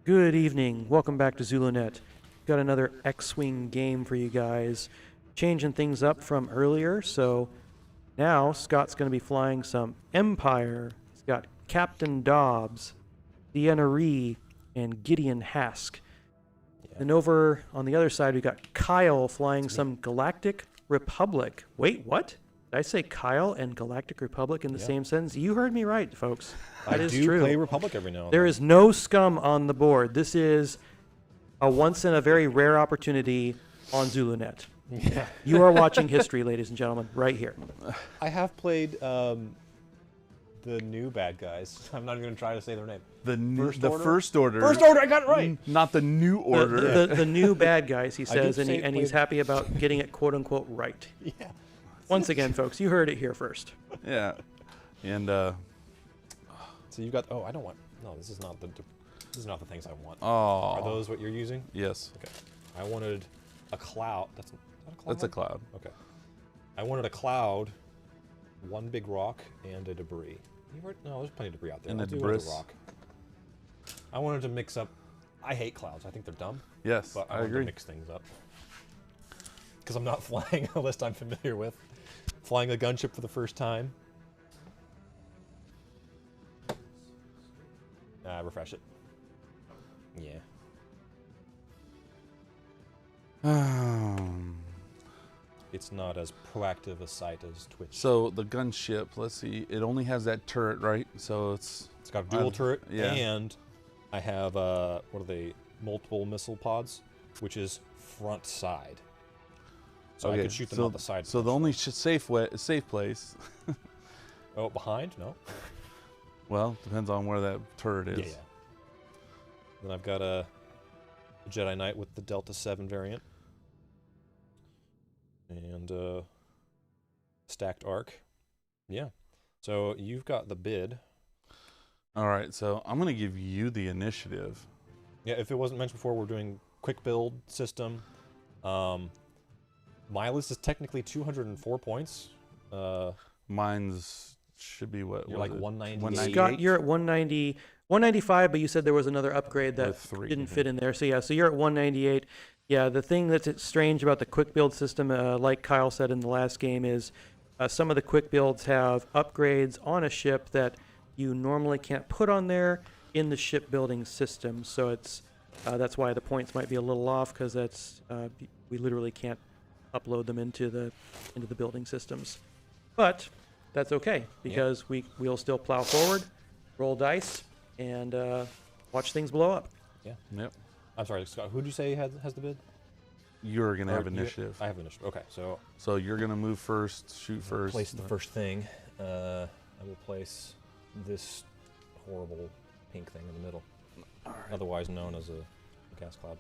Good evening. Welcome back to ZuluNet. Got another X-Wing game for you guys. Changing things up from earlier, so now Scott's going to be flying some Empire. He's got Captain Dobbs, Deanna Ree, and Gideon Hask. Then over on the other side, we got Kyle flying some Galactic Republic. Wait, what? Did I say Kyle and Galactic Republic in the same sentence? You heard me right, folks. That is do true. play Republic every now and There then. is no scum on the board. This is a once in a very rare opportunity on ZuluNet. Yeah. You are watching history, ladies and gentlemen, right here. I have played the new bad guys. I'm not even going to try to say their name. The Order? First Order. First Order, I got it right. Not the New Order. The new bad guys, he I says, did and, say he, it and he's played- happy about getting it quote unquote right. Yeah. Once again, folks, you heard it here first. Yeah. And So you got. Oh, I don't want. No, this is not the. This is not the things I want. oh, Are those what you're using? yes, Okay. I wanted a cloud. That's is that a cloud. that's a cloud. Okay. I wanted a cloud, one big rock, and a debris. No, there's plenty of debris out there. And I'll a do debris. with a rock. I wanted to mix up. I hate clouds. I think they're dumb. Yes, But I I wanted agree. to mix things up. Because I'm not flying a list I'm familiar with. Flying a gunship for the first time. Refresh it. Yeah. It's not as proactive a site as Twitch. So the gunship, let's see, it only has that turret, right? So it's It's got a dual turret, yeah. and I have, what are they, multiple missile pods, which is front side. So I could shoot them out the side. So the only safe place, Oh, behind? No. well, depends on where that turret is. Yeah, yeah. Then I've got a Jedi Knight with the Delta 7 variant. And stacked arc. Yeah. So you've got the bid. All right, so I'm gonna give you the initiative. Yeah, if it wasn't mentioned before, we're doing quick build system. My list is technically 204 points. Mine's should be what? You're was like it? 198. 198? Scott, you're at 190, 195, but you said there was another upgrade that With 3. didn't fit in there. So yeah, so you're at 198. Yeah, the thing that's strange about the quick build system, like Kyle said in the last game, is some of the quick builds have upgrades on a ship that you normally can't put on there in the shipbuilding system. So it's that's why the points might be a little off, because that's we literally can't upload them into the building systems. But that's okay, because we'll still plow forward, roll dice, and watch things blow up. Yep. I'm sorry, Scott. Who did you say has the bid? You're gonna have Or you- initiative. I have initiative. Okay, so So you're gonna move first, shoot first. place the but- first thing. I will place this horrible pink thing in the middle, otherwise known as a gas cloud.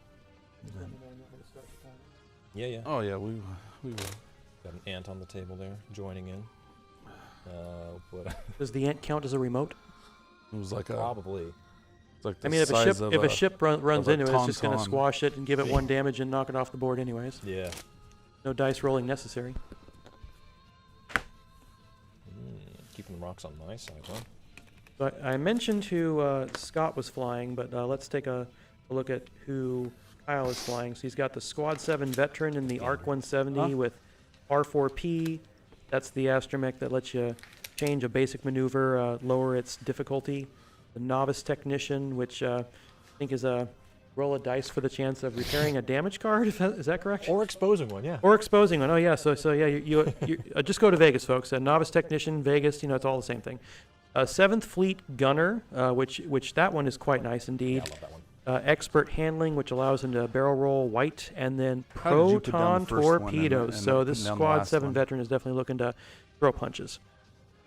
Yeah, yeah. Oh yeah, we will. Got an ant on the table there, joining in. But Does the ant count as a remote? It was like a. probably. It's like I the mean, if a size ship of if a ship runs a into it, it's just going to tauntaun. squash it and give it one damage and knock it off the board anyways. Yeah. No dice rolling necessary. Keeping the rocks on my side, huh? But I mentioned who Scott was flying, but let's take a look at who Kyle is flying. So he's got the Squad 7 veteran in the ARC 170 with R4P. That's the astromech that lets you change a basic maneuver, lower its difficulty. The novice technician, which I think is a roll a dice for the chance of repairing a damage card. Is that correct? Or exposing one, yeah. Or exposing one. Oh yeah. So yeah, you just go to Vegas, folks. A novice technician, Vegas. You know, it's all the same thing. 7th Fleet Gunner, which that one is quite nice indeed. Yeah, I love that one. Expert handling, which allows him to barrel roll white, and then How did you put proton down the first one and torpedoes. end So up this putting down the Squad last 7 one? veteran is definitely looking to throw punches.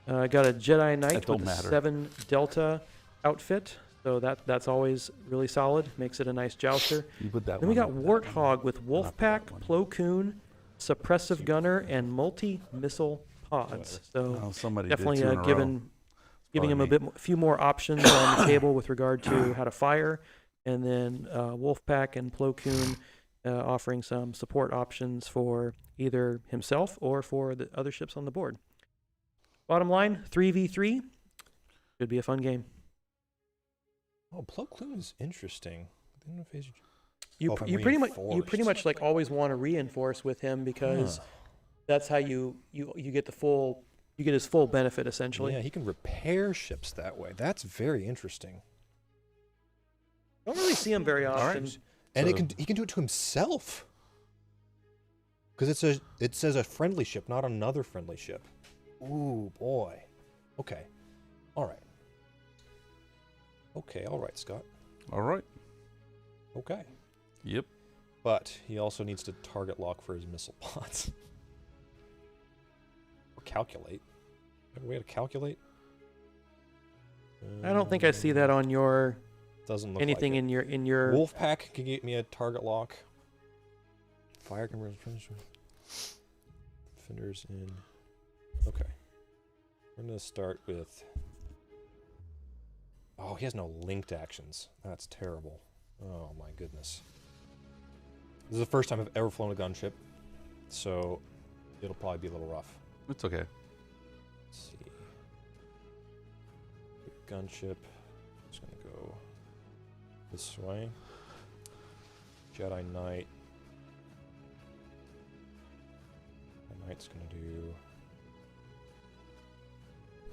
Got a Jedi Knight don't with a matter. 7 Delta outfit. So that's always really solid. Makes it a nice jouster. You put that Then we got one up, that one. Warthog with Not that Wolfpack, one. Plo Koon, Suppressive Gunner, and multi-missile pods. So Oh, somebody definitely did 2 in a row. giving him Probably a few more options on the table with regard to how to fire, and then Wolfpack and Plo Koon offering some support options for either himself or for the other ships on the board. Bottom line, 3v3 should be a fun game. Oh, Plo Koon is interesting. You Oh, if I'm you pretty much reinforced. like always want to reinforce with him because that's how you get the full his full benefit essentially. Yeah, he can repair ships that way. That's very interesting. Don't really see him very often. right. And So- he can do it to himself. Because it says a friendly ship, not another friendly ship. Ooh, boy. Okay. All right. Okay, all right, Scott. All right. Okay. Yep. But he also needs to target lock for his missile pods. Or calculate. Have a way to calculate? I don't think I see that on your Doesn't look anything like it. in your Wolfpack can get me a target lock. Fire conversion. Defenders in. Okay. We're going to start with. Oh, he has no linked actions. That's terrible. Oh my goodness. This is the first time I've ever flown a gunship, so it'll probably be a little rough. It's okay. Let's see. Gunship. Just gonna go this way. Jedi Knight. Jedi Knight's gonna do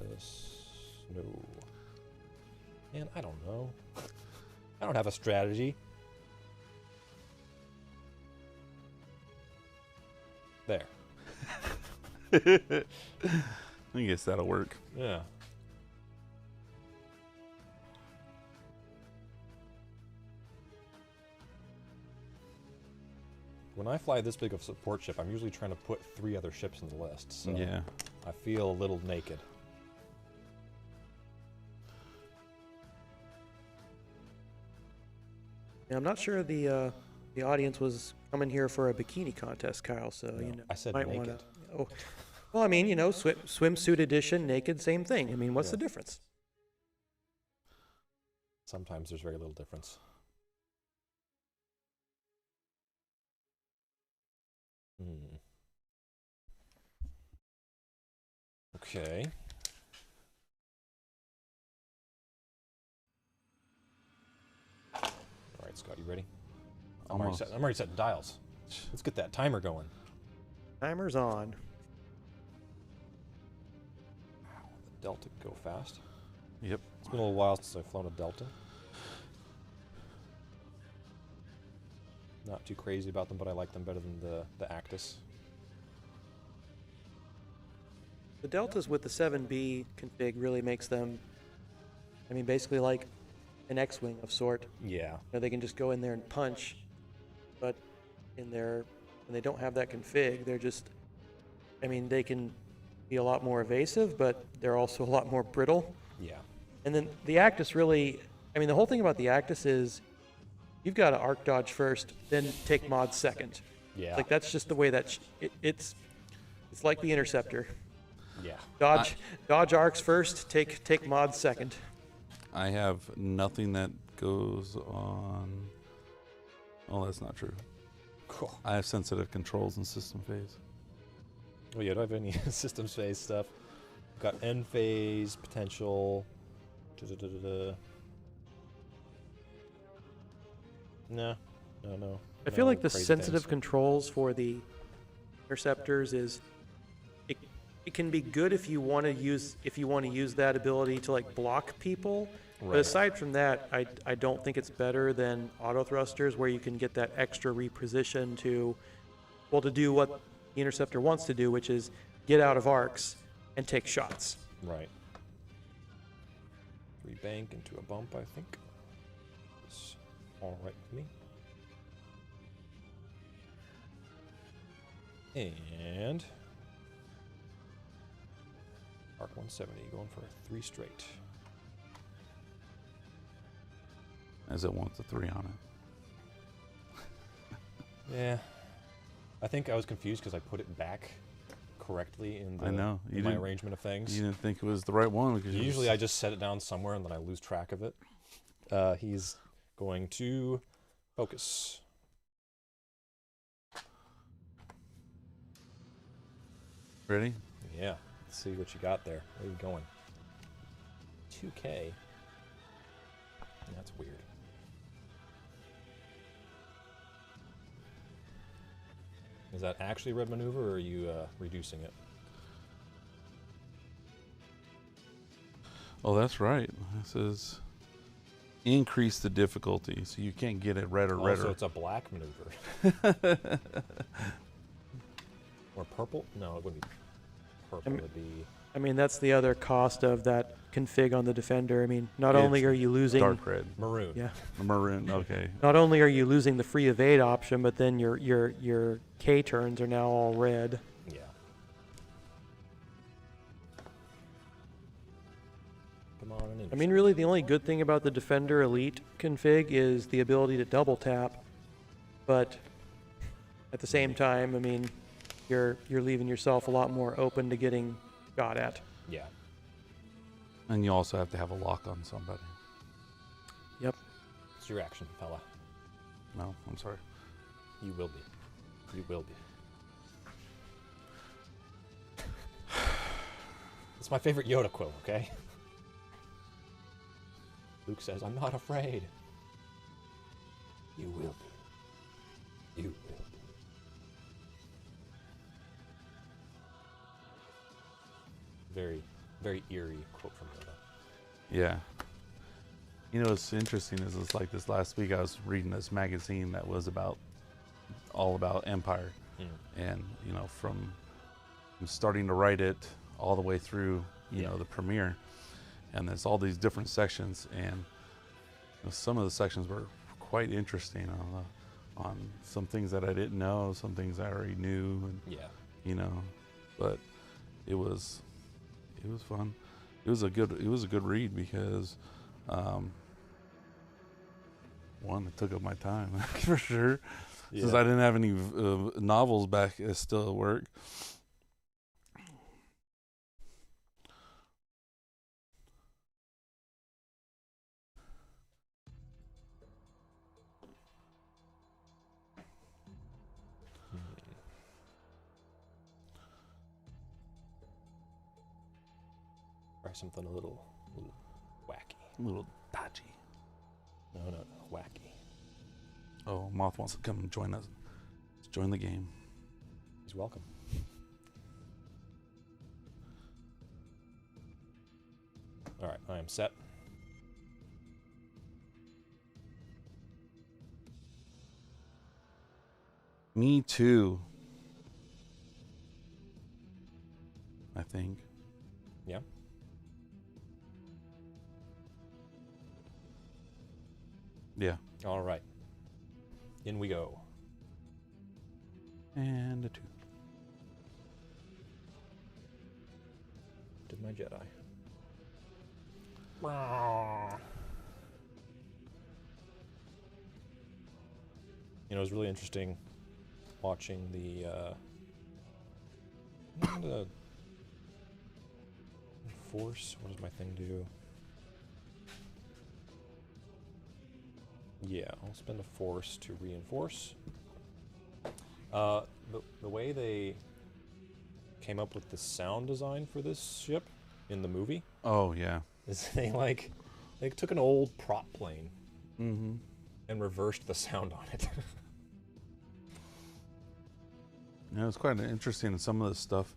this. No. Man, I don't know. I don't have a strategy. There. I guess that'll work. Yeah. When I fly this big of a support ship, I'm usually trying to put 3 other ships in the list, so Yeah. I feel a little naked. Yeah, I'm not sure the audience was coming here for a bikini contest, Kyle. So No, you know, I said might naked. want to. Oh, well, I mean, you know, swimsuit edition, naked, same thing. I mean, what's Yeah. the difference? Sometimes there's very little difference. Hmm. Okay. All right, Scott, you ready? Almost. I'm already setting dials. Let's get that timer going. Timer's on. The Delta can go fast. Yep. It's been a little while since I've flown a Delta. Not too crazy about them, but I like them better than the Actus. The deltas with the 7B config really makes them, I mean, basically like an X-wing of sort. Yeah. You know, they can just go in there and punch, but when they don't have that config, they're just, I mean, they can be a lot more evasive, but they're also a lot more brittle. Yeah. And then the Actus really, I mean, the whole thing about the Actus is you've got to arc dodge first, then take mod second. Yeah. Like that's just the way that it's like the Interceptor. Yeah. Dodge arcs first, take mod second. I have nothing that goes on. Oh, that's not true. Cool. I have sensitive controls in system phase. Oh yeah, do I have any systems phase stuff? Got end phase potential. Da-da-da-da-da. No. I feel No like the crazy sensitive things. controls for the Interceptors is it can be good if you want to use that ability to like block people. But Right. aside from that, I don't think it's better than auto thrusters where you can get that extra reposition to do what the Interceptor wants to do, which is get out of arcs and take shots. Right. 3 bank into a bump, I think. It's all right with me. And Arc 170 going for a 3 straight. As it wants a 3 on it. Yeah. I think I was confused because I put it back correctly in I know. in my arrangement of things. You didn't think it was the right one because you Usually I just set it down somewhere and then I lose track of it. He's going to focus. ready. Yeah. Let's see what you got there. Where are you going? 2K. That's weird. Is that actually red maneuver, or are you reducing it? Oh, that's right. It says increase the difficulty, so you can't get it red or Oh, redder. so it's a black maneuver. Or purple? No, it wouldn't be purple. It would be... I mean, that's the other cost of that config on the Defender. I mean, not It's only are you losing Dark red. maroon. yeah, Maroon, okay. not only are you losing the free evade option, but then your K turns are now all red. Yeah. Come on, I mean, really, the only good thing about the Defender Elite config is the ability to double tap, but at the same time, I mean, you're leaving yourself a lot more open to getting shot at. Yeah. And you also have to have a lock on somebody. Yep. It's your action, fella. No, I'm sorry. You will be. You will be. It's my favorite Yoda quote, okay? Luke says, I'm not afraid. You will be. You will be. Very, very eerie quote from Yoda. Yeah. You know, what's interesting is it's like this last week I was reading this magazine that was all about Empire. And, you know, from starting to write it all the way through, you know, the premiere. And there's all these different sections, and you know, some of the sections were quite interesting on some things that I didn't know, some things I already knew, and you know, but it was fun. It was a good read because one, it took up my time for sure, since I didn't have any novels back still at work. Try something a little wacky. A little dodgy. No, wacky. Oh, Moth wants to come and join us. Let's join the game. He's welcome. All right, I am set. Me too. I think. Yeah. Yeah. All right. In we go. And a 2. Did my Jedi. You know, it was really interesting watching the Force. What does my thing do? Yeah, I'll spend a Force to reinforce. The way they came up with the sound design for this ship in the movie Oh yeah. is they took an old prop plane Mm-hmm. and reversed the sound on it. Yeah, it's quite interesting. Some of the stuff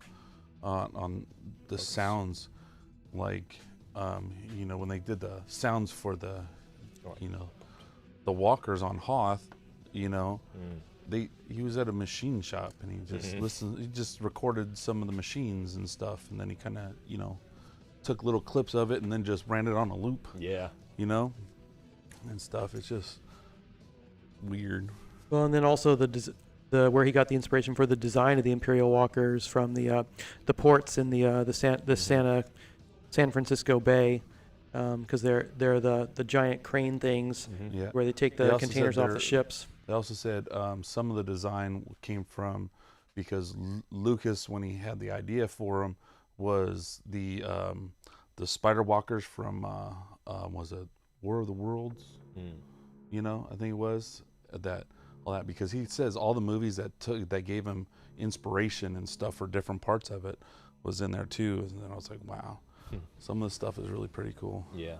on the sounds, like you know, when they did the sounds for the, you know, the walkers on Hoth, you know, he was at a machine shop and he just listened. He just recorded some of the machines and stuff, and then he kind of, you know, took little clips of it and then just ran it on a loop. Yeah. You know, and stuff. It's just weird. Well, and then also the where he got the inspiration for the design of the Imperial Walkers from the ports in the San Francisco Bay, because they're the giant crane things Yeah. where they take They the also said containers off the they're- ships. They also said some of the design came from because Lucas, when he had the idea for them, was the Spider Walkers from was it War of the Worlds? You know, I think it was all that because he says all the movies that gave him inspiration and stuff for different parts of it was in there too. And then I was like, wow, some of the stuff is really pretty cool. Yeah.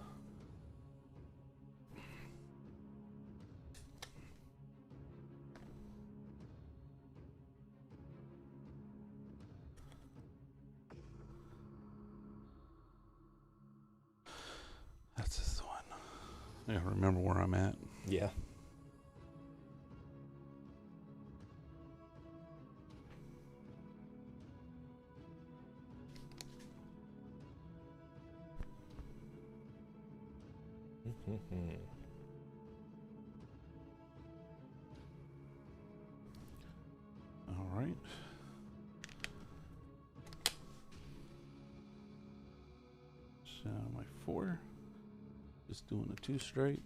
I remember where I'm at. Yeah. All right. So my 4. Just doing a 2 straight.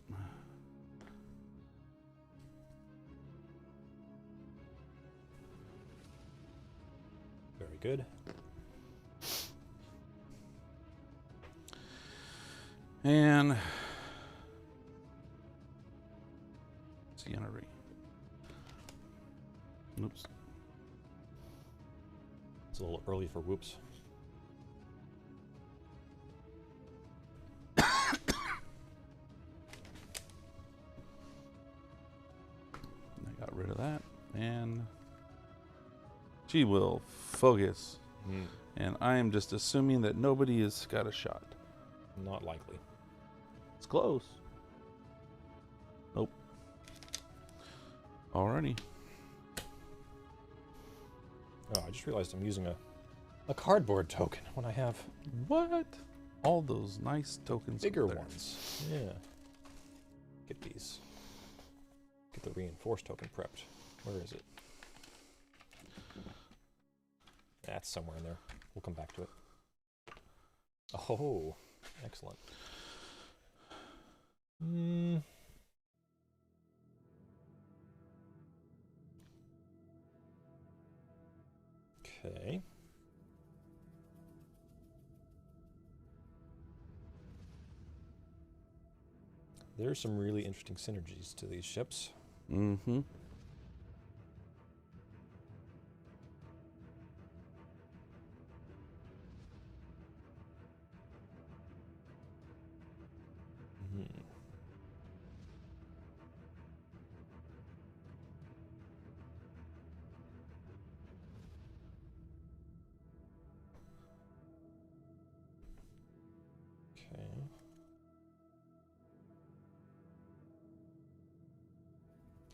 Very good. And Sienna-Ree. Oops. It's a little early for whoops. I got rid of that. And she will focus. And I am just assuming that nobody has got a shot. Not likely. It's close. Nope. Alrighty. Oh, I just realized I'm using a cardboard token when I have What? All those nice tokens. bigger up there. ones. Yeah. Get these. Get the reinforced token prepped. Where is it? That's somewhere in there. We'll come back to it. Oh, excellent. Okay. There's some really interesting synergies to these ships. Mm-hmm. Okay.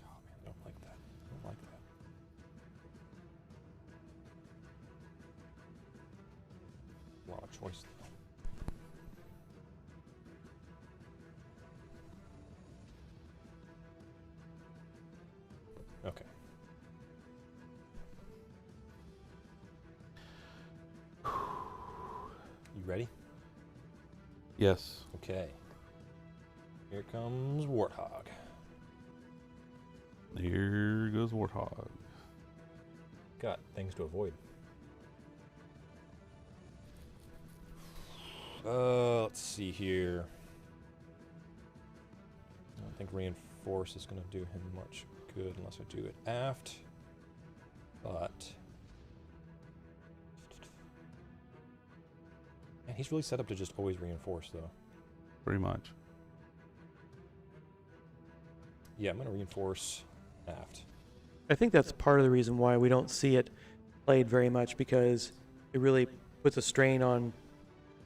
Oh man, I don't like that. I don't like that. A lot of choice though. Okay. You ready? Yes. Okay. Here comes Warthog. Here goes Warthog. Got things to avoid. Let's see here. I don't think reinforce is going to do him much good unless I do it aft. But man, he's really set up to just always reinforce, though. Pretty much. Yeah, I'm going to reinforce aft. I think that's part of the reason why we don't see it played very much, because it really puts a strain on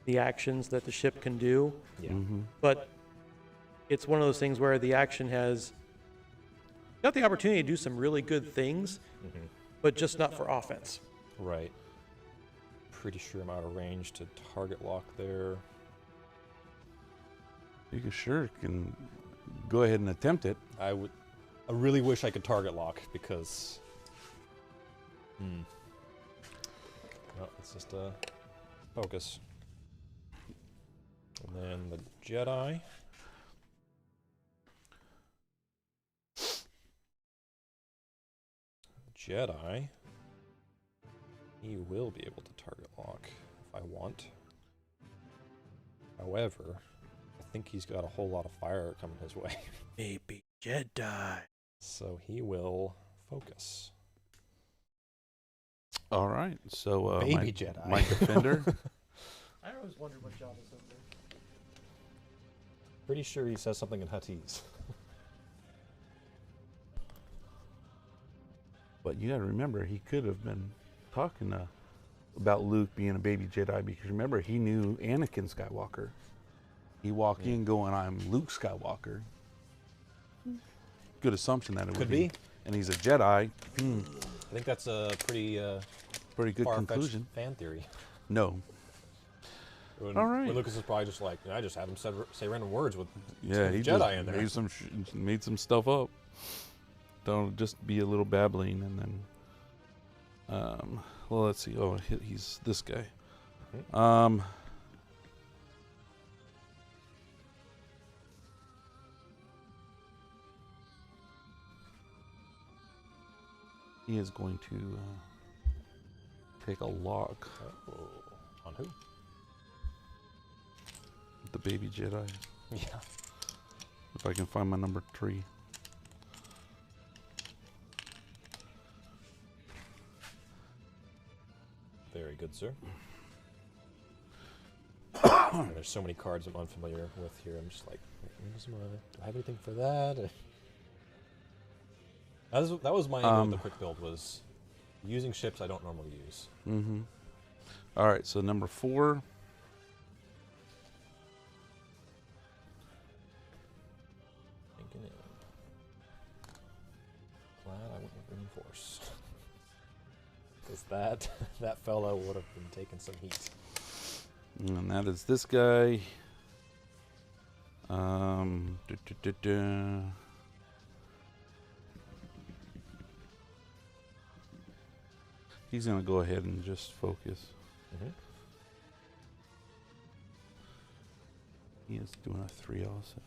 the actions that the ship can do. Yeah. Mm-hmm. But it's one of those things where the action has got the opportunity to do some really good things, but just not for offense. Right. Pretty sure I'm out of range to target lock there. You can go ahead and attempt it. I really wish I could target lock because. Well, it's just a focus. And then the Jedi. Jedi. He will be able to target lock if I want. However, I think he's got a whole lot of fire coming his way. Baby Jedi. So he will focus. All right. So Baby Jedi. my defender. I always wondered what job is over there. Pretty sure he says something in Huttese. But you got to remember, he could have been talking about Luke being a baby Jedi, because remember, he knew Anakin Skywalker. He walk in going, "I'm Luke Skywalker." Good assumption that it Could would be. And he's a Jedi. I think that's a pretty Pretty good far-fetched conclusion. fan theory. No. All right. When Lucas is probably just like, I just had him say random words with Yeah, some he Jedi just in there. made some stuff up. Don't just be a little babbling and then. Well, let's see. Oh, he's this guy. He is going to take a lock. Oh, on who? The baby Jedi. Yeah. If I can find my number 3. Very good, sir. There's so many cards I'm unfamiliar with here. I'm just like, do I have anything for that? That was my angle with the quick build, was using ships I don't normally use. All right, so number 4. Thinking it. Glad I went with Reinforce. Because that fellow would have been taking some heat. And that is this guy. He's going to go ahead and just focus. He is doing a 3 also.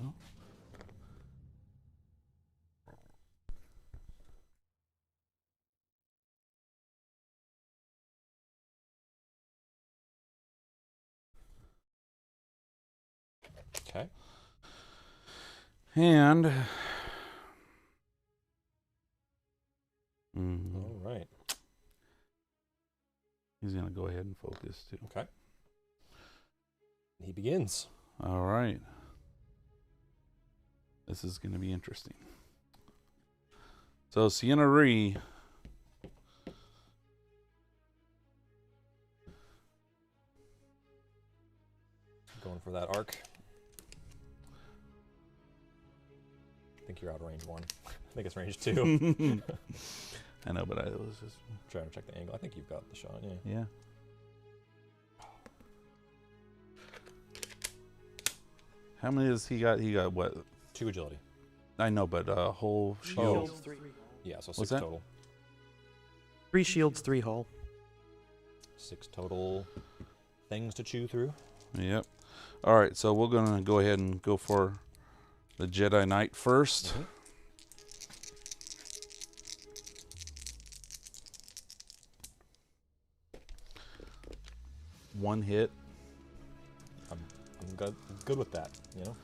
Okay. And All right. he's going to go ahead and focus too. Okay. He begins. All right. This is going to be interesting. So Sienna Ree Going for that arc. I think you're out of range 1. I think it's range 2. I know, but I was just Trying to check the angle. I think you've got the shot, yeah. yeah. How many does he got? He got what? 2 agility. I know, but whole shield. Shields, 3. Yeah, so 6 What's that? total. 3 shields, 3 hull. 6 total things to chew through. Yep. All right, so we're gonna go ahead and go for the Jedi Knight first. One hit. I'm good with that, you know?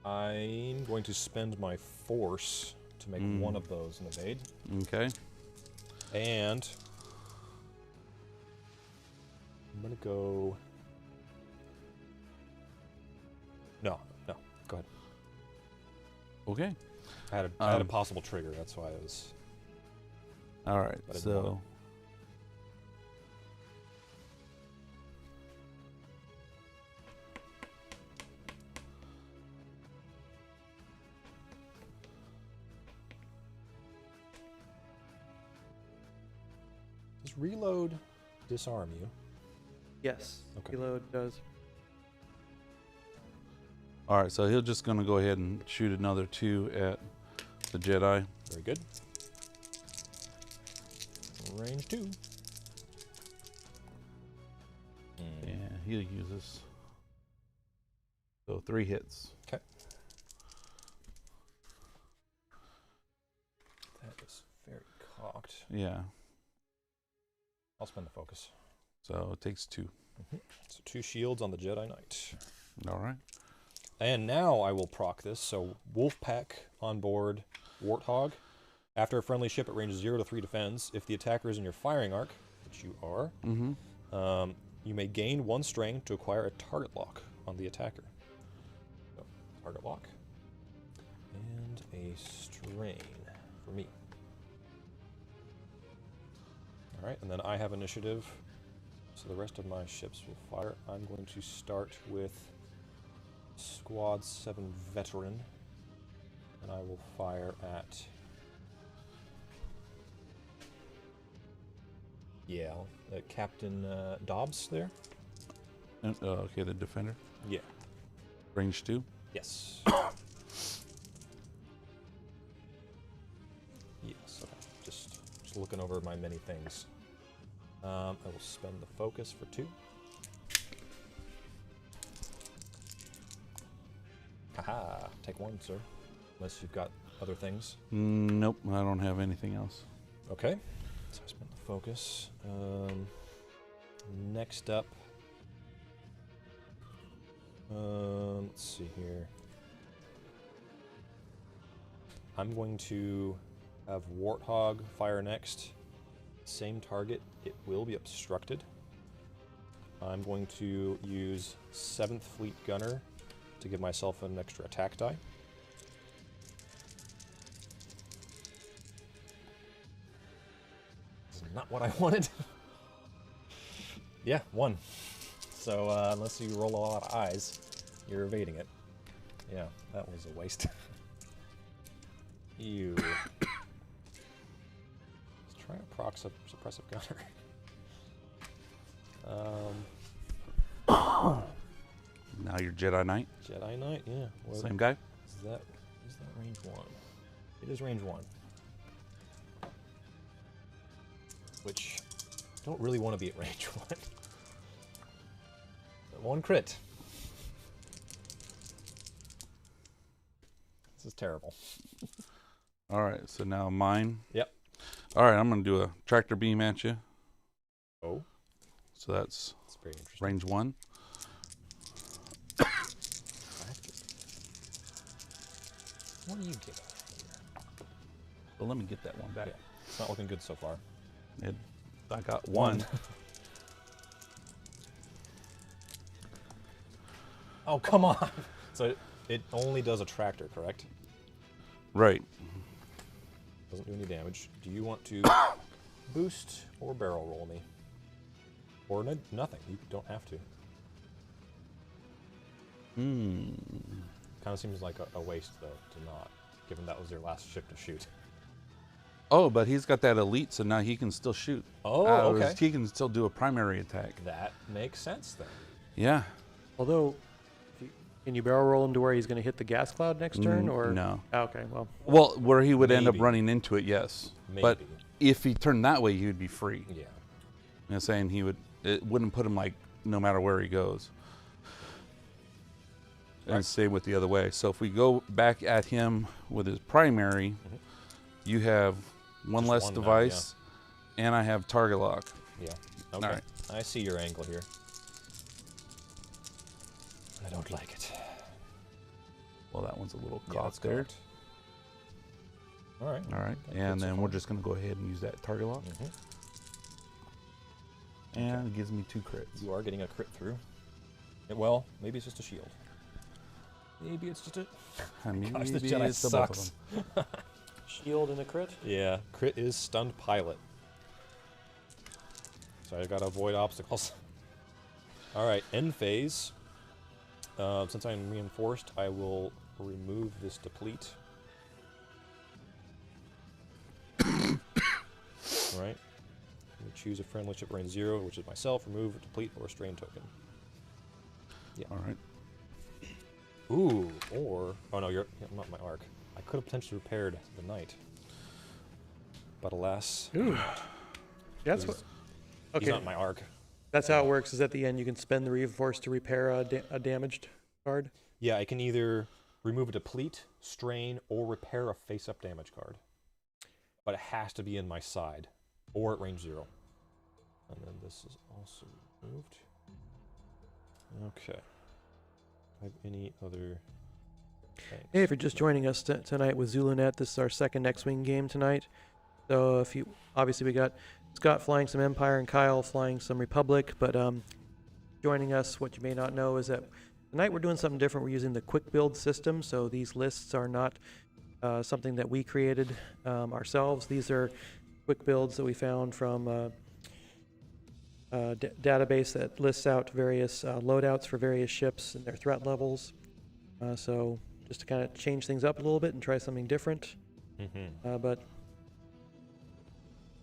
I'm going to spend my force to make one of those an evade. Okay. And I'm gonna go. No, go ahead. Okay. I had a possible trigger, that's why I was. All right. But I didn't want So Does reload disarm you? Yes. Okay. Reload does. all right. So he'll just gonna go ahead and shoot another 2 at the Jedi. Very good. Range 2. Yeah, he'll use this. So 3 hits. Okay. That is very cocked. Yeah. I'll spend the focus. So it takes 2. So 2 shields on the Jedi Knight. All right. And now I will proc this. So Wolfpack on board Warthog. After a friendly ship at range 0 to 3 defends, if the attacker is in your firing arc, which you are, you may gain 1 strain to acquire a target lock on the attacker. So, target lock. And a strain for me. Alright, and then I have initiative. So So the rest of my ships will fire. I'm going to start with Squad 7 Veteran, and I will fire at... Yeah, Captain Dobbs there? And, okay, the defender. Yeah. Range 2. Yes. Yes, okay. Just looking over my many things. I will spend the focus for 2. Haha, take 1, sir. Unless you've got other things. Nope, I don't have anything else. Okay. So I spent the focus. Next up. Let's see here. I'm going to have Warthog fire next. Same target. It will be obstructed. I'm going to use 7th Fleet Gunner to give myself an extra attack die. This is not what I wanted. Yeah, 1. So unless you roll a lot of eyes, you're evading it. Yeah, that was a waste. Ew. Let's try a proc suppressive gunner. Now you're Jedi Knight. Jedi Knight, yeah. What Same guy. is that range 1? It is range 1. Which don't really want to be at range 1. But 1 crit. This is terrible. All right, so now mine. Yep. All right, I'm going to do a tractor beam at you. Oh. So that's Very interesting. range 1. What do you get? Well, let me get that one back. Yeah, it's not looking good so far. I got 1. Oh, come on! So it only does a tractor, correct? Right. Doesn't do any damage. Do you want to boost or barrel roll me? Or nothing. You don't have to. Kind of seems like a waste, though, to not, given that was your last ship to shoot. Oh, but he's got that elite, so now he can still shoot. Oh, okay. He can still do a primary attack. That makes sense, then. Yeah. Although, can you barrel roll him to where he's going to hit the gas cloud next turn? Or No. Oh, okay, well, Well, where he would end up Maybe. running into it, yes. Maybe. But if he turned that way, he would be free. Yeah. You know, saying it wouldn't put him like no matter where he goes. And Right. same with the other way. So if we go back at him with his primary, you have one Just less one now, device, and I have target lock. Yeah. Okay. All right. I see your angle here. I don't like it. Well, that one's a little Yeah, caught that's there. correct. All right. All right, That and fits so then we're far. just going to go ahead and use that target lock. And it gives me 2 crits. You are getting a crit through. Well, maybe it's just a shield. Maybe it's just a... I mean, Gosh, this maybe Jedi it's the both of sucks. them. shield and a crit. Yeah, crit is stunned pilot. So I gotta avoid obstacles. Alright, end phase. Since I'm reinforced, I will remove this deplete. Alright. Choose a friendly ship range 0, which is myself, remove a deplete or a strain token. Yeah. All right. Ooh, or... Oh no, you're not my arc. I could have potentially repaired the knight. But alas, Ooh. That's what. he's Okay, not my arc. that's how it works. Is at the end you can spend the reinforce to repair a damaged card. Yeah, I can either remove a deplete, strain, or repair a face-up damage card. But it has to be in my side, or at range 0. And then this is also removed. Okay. Do I have any other things? Hey, if you're just joining us tonight with ZuluNet, this is our second X-Wing game tonight. So if you, obviously we got Scott flying some Empire and Kyle flying some Republic, but joining us, what you may not know is that tonight we're doing something different. We're using the quick build system, so these lists are not something that we created ourselves. These are quick builds that we found from database that lists out various loadouts for various ships and their threat levels. So just to kind of change things up a little bit and try something different. But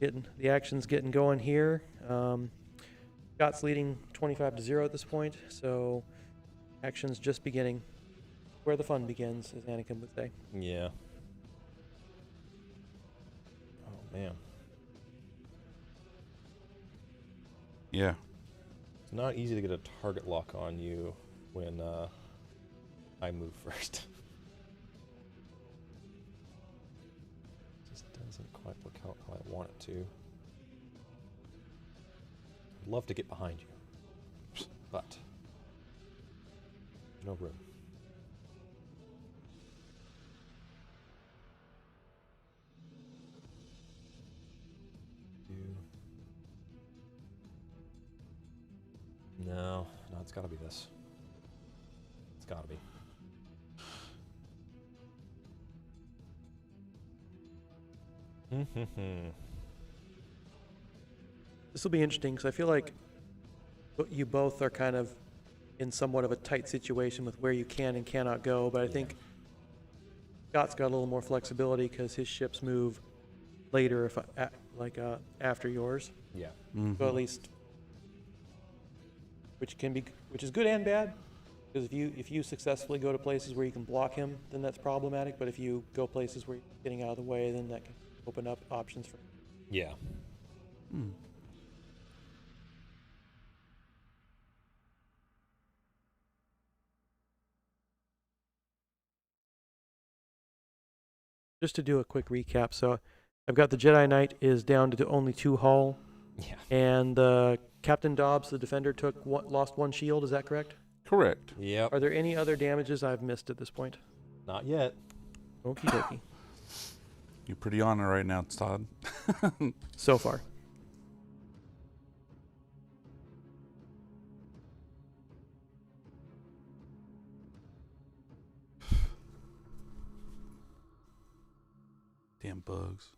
the action's getting going here. Scott's leading 25-0 at this point, so action's just beginning. Where the fun begins, as Anakin would say. Yeah. Oh, man. Yeah. It's not easy to get a target lock on you when I move first. Just doesn't quite work out how I want it to. I'd love to get behind you, but there's no room. No, it's gotta be this. It's gotta be. This will be interesting because I feel like you both are kind of in somewhat of a tight situation with where you can and cannot go, but I think Scott's got a little more flexibility because his ships move later, after yours. Yeah. So at least, which is good and bad, because if you successfully go to places where you can block him, then that's problematic. But if you go places where you're getting out of the way, then that can open up options for. Yeah. Just to do a quick recap, so I've got the Jedi Knight is down to only 2 hull, Yeah. and Captain Dobbs, the defender, lost 1 shield. Is that correct? Correct. Yep. Are there any other damages I've missed at this point? Not yet. Okie dokie. You're pretty on it right now, Todd. So far. Damn bugs.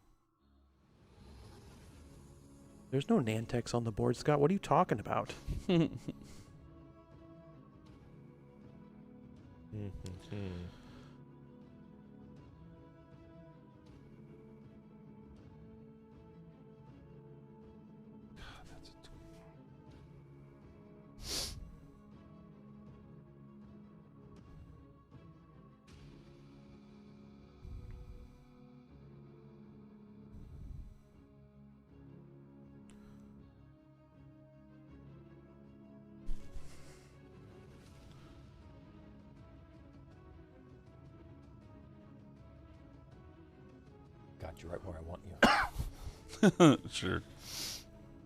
There's no Nantex on the board, Scott. What are you talking about? Got you right where I want you. Sure.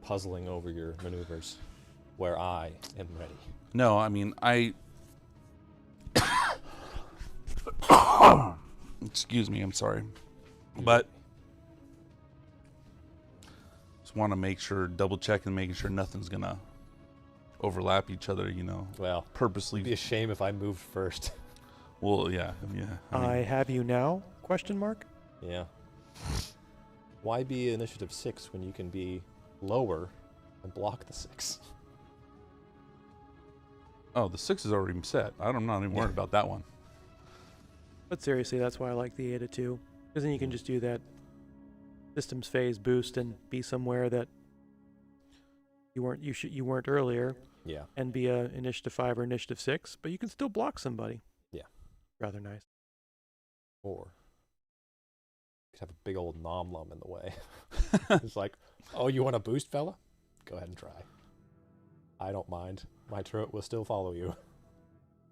Puzzling over your maneuvers where I am ready. No, I mean, excuse me, I'm sorry. But just want to make sure, double check and making sure nothing's going to overlap each other, Well, purposely. it'd be a shame if I moved first. Well, yeah. I have you now? Question mark. Yeah. Why be initiative 6 when you can be lower and block the 6? Oh, the 6 is already set. I'm not even worried about that one. But seriously, that's why I like the 8-2, because then you can just do that systems phase boost and be somewhere that you weren't earlier, Yeah. and be a initiative 5 or initiative 6, but you can still block somebody. Yeah. Rather nice. Or you could have a big old nom-lum in the way. It's like, oh, you want a boost, fella? Go ahead and try. I don't mind. My turret will still follow you.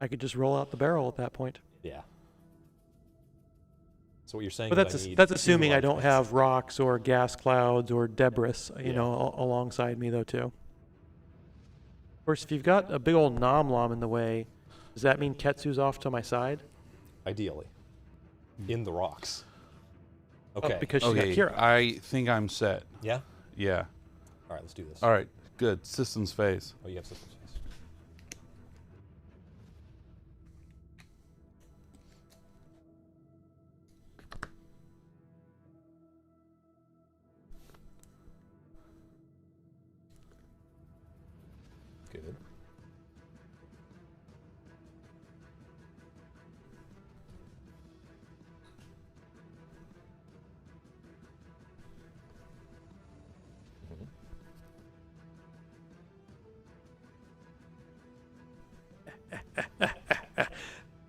I could just roll out the barrel at that point. Yeah. So what you're saying But is that's I need assuming I two don't life have rocks or gas clouds or debris, Yeah. alongside me though too. Of course, if you've got a big old nom-lom in the way, does that mean Ketsu's off to my side? ideally. In the rocks. Okay. Oh, because she's got Okay, Kira. I think I'm set. Yeah? Yeah. All right, let's do this. All right, good. Systems phase. Oh, you have systems phase.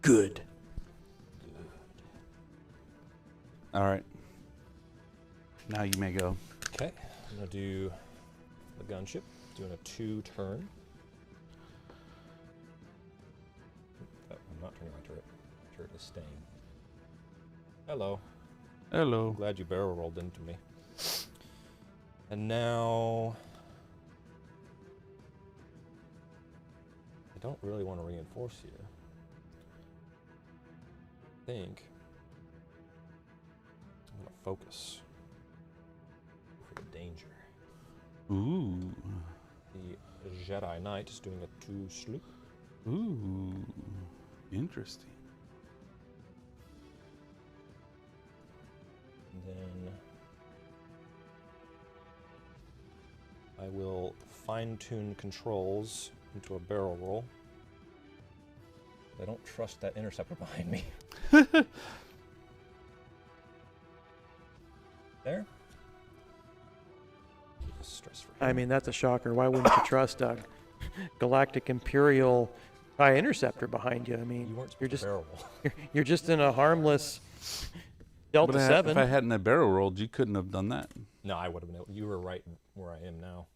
Good. All right. Now you may go. Okay, I'm gonna do the gunship, doing a 2-turn. Oh, I'm not turning my turret. My turret is staying. Hello. Hello. Glad you barrel rolled into me. And now I don't really want to reinforce here. I think I'm gonna focus for the danger. Ooh. The Jedi Knight is doing a 2 sloop. Ooh. Interesting. And then I will fine-tune controls into a barrel roll. I don't trust that interceptor behind me. There. Keep this stress free. I mean, that's a shocker. Why wouldn't you trust a Galactic Imperial TIE interceptor behind you? I You mean, weren't you're supposed just to barrel roll. you're just in a harmless Delta But 7. if I hadn't have barrel rolled, you couldn't have done that. No, I would have been able. You were right where I am now.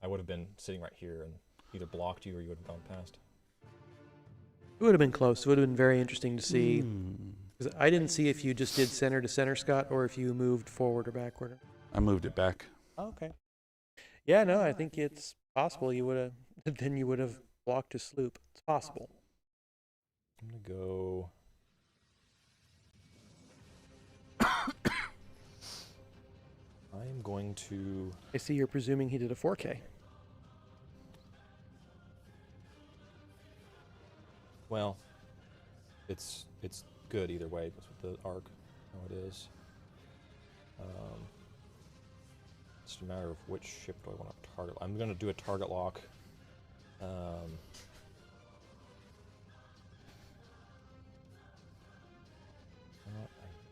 I would have been sitting right here and either blocked you or you would have gone past. It would have been close. It would have been very interesting to see. Hmm. 'Cause I didn't see if you just did center to center, Scott, or if you moved forward or backward. I moved it back. Oh, okay. Yeah, no, I think it's possible you would have. Then you would have blocked his sloop. It's possible. I'm gonna go. I am going to. I see you're presuming he did a 4K. Well, it's good either way. That's what the arc, how it is. It's a matter of which ship do I want to target. I'm going to do a target lock. Not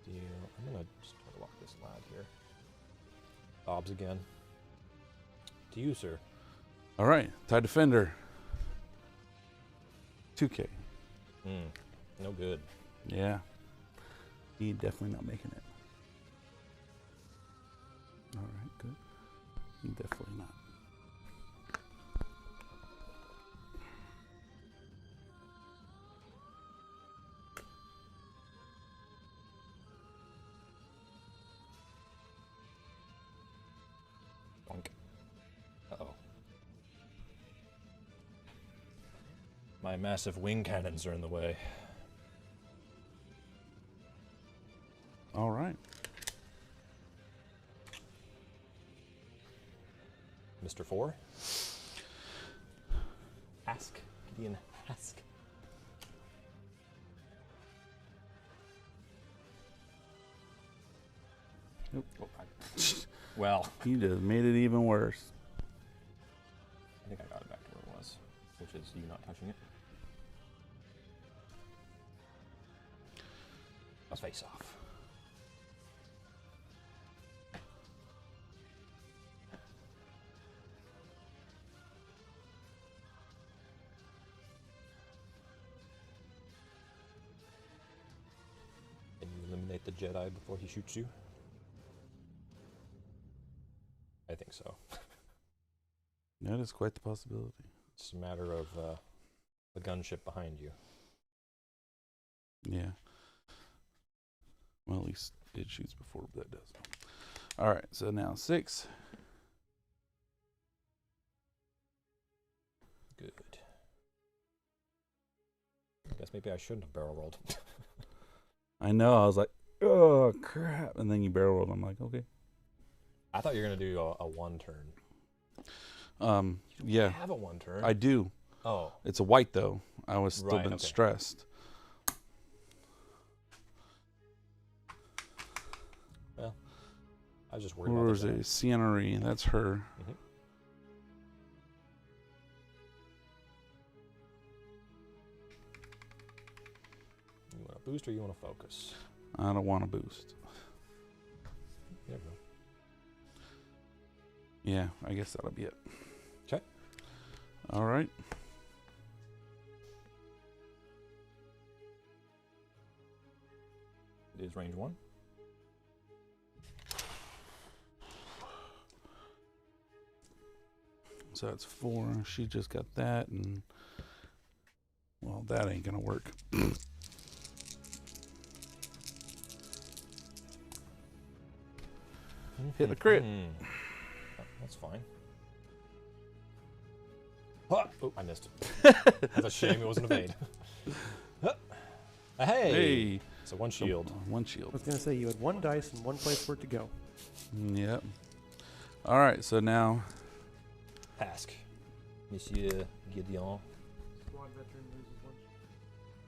ideal. I'm going to just target lock this lad here. Bob's again. To you, sir. All right. TIE Defender. 2K. No good. Yeah. He definitely not making it. All right, good. He definitely not. Bonk. Uh-oh. My massive wing cannons are in the way. All right. Mr. 4? Ask. Gideon, ask. Nope. Oh, well, He just made it even worse. I think I got it back to where it was, which is you not touching it. A face off. Can you eliminate the Jedi before he shoots you? I think so. That is quite the possibility. It's a matter of the gunship behind you. Yeah. Well, at least it shoots before that does. All right, so now 6. Good. I guess maybe I shouldn't have barrel rolled. I know. I was like, oh crap, and then you barrel rolled. I'm like, okay. I thought you were gonna do a 1 turn. Yeah, I have a 1 turn. I do. Oh. It's a white though. I was still Right, been okay. stressed. Well, I was just worried Where about was the it? Ciannery. That's her. Mhm. You want to boost or you want to focus? I don't want to boost. There we go. Yeah, I guess that'll be it. 'Kay. All right. is range 1. So that's 4. She just got that, and well, that ain't gonna work. Hit a crit. Oh, that's fine. Oh, I missed. That's a shame it wasn't evade. Hey! Hey, So 1 shield. one I shield. was going to say you had 1 dice and 1 place for it to go. Yep. All right, so now Ask. Monsieur Gideon. Squad veteran loses 1.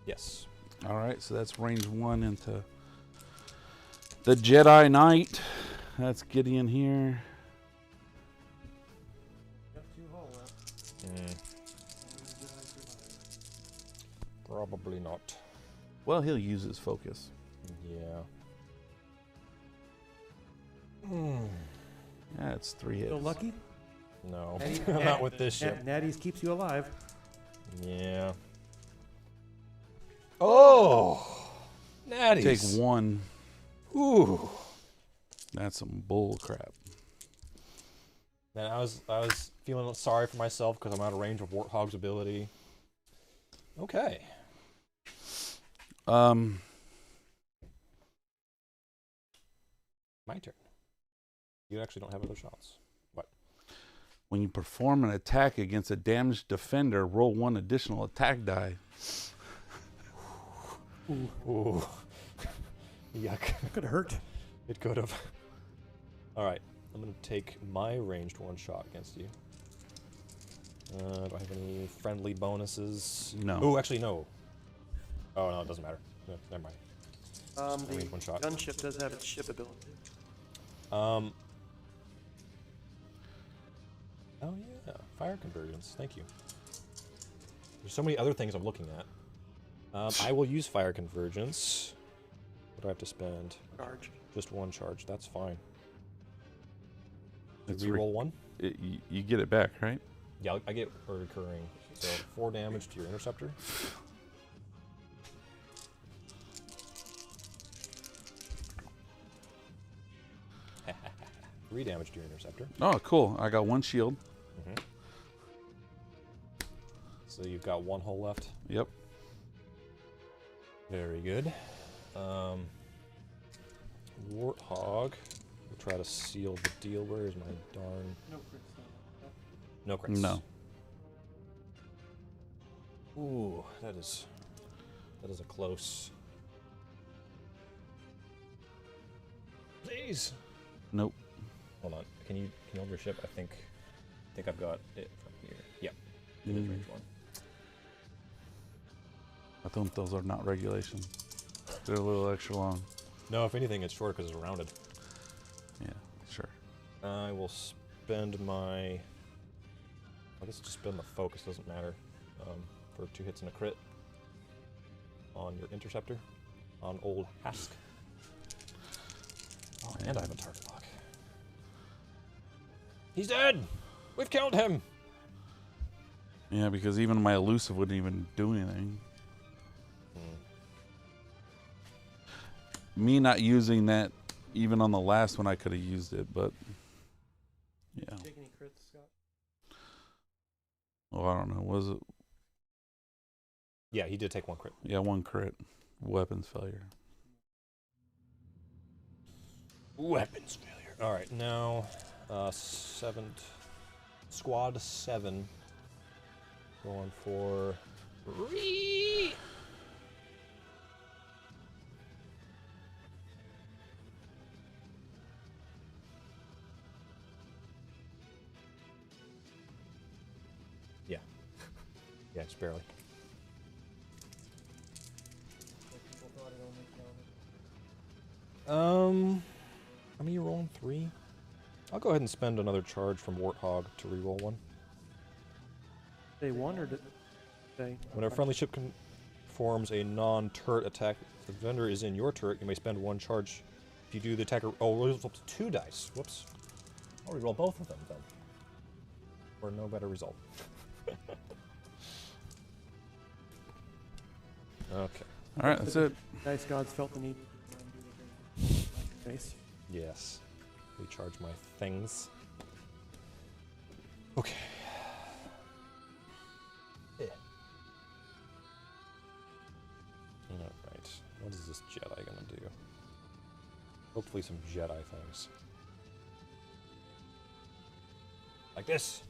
Yes. all right, so that's range 1 into the Jedi Knight. That's Gideon here. Got 2 hull left. Probably not. Well, he'll use his focus. Yeah. That's 3 hits. Still lucky? No. Natty- Not with this ship. Natty's keeps you alive. Yeah. Oh! Natties. Take 1. Ooh. That's some bull crap. Man, I was feeling sorry for myself because I'm out of range of Warthog's ability. Okay. My turn. You actually don't have other shots. What? When you perform an attack against a damaged defender, roll 1 additional attack die. Ooh. Yuck. That could hurt. It could have. Alright. I'm going to take my ranged 1 shot against you. Do I have any friendly bonuses? No. Oh, actually, no. Oh, no, it doesn't matter. No, never mind. The Range 1 shot. gunship does have its ship ability. Oh yeah, fire convergence. Thank you. There's so many other things I'm looking at. I will use fire convergence. What do I have to spend? Charge. Just 1 charge. That's fine. It's Reroll 1. You get it back, right? Yeah, I get a recurring. So 4 damage to your interceptor. Three damage to your interceptor. Oh, cool. I got 1 shield. So you've got 1 hole left. Yep. Very good. Warthog. We'll try to seal the deal. Where is my darn... No crits. No crits. No. Ooh, that is a close. Please. Nope. Hold on. Can you hold your ship? I think I've got it from here. Yep. It is range 1. I think those are not regulation. They're a little extra long. No, if anything, it's shorter because it's rounded. Yeah, sure. I will spend my... I guess just spend the focus, doesn't matter. For 2 hits and a crit. On your interceptor. On old Hask. Oh, and I have a target lock. He's dead! We've killed him! Yeah, because even my elusive wouldn't even do anything. Me not using that, even on the last one, I could have used it, but yeah. Take any crits, Scott? Oh, I don't know. Was it? Yeah, he did take 1 crit. Yeah, 1 crit. Weapons failure. Weapons failure. Alright, now squad 7. Going for Yeah. Yeah, just barely. People thought it only counted. How many you rolling? 3? I'll go ahead and spend another charge from Warthog to reroll 1. Day 1 or did they? When a friendly ship performs a non-turret attack, if the defender is in your turret, you may spend 1 charge. If you do, the attacker rolls up to 2 dice. Whoops. I'll reroll both of them then. For no better result. Okay. All right, that's it. Dice gods felt the need. Nice. Yes. Recharge my things. Okay. Yeah. Alright. What is this Jedi gonna do? Hopefully some Jedi things. Like this!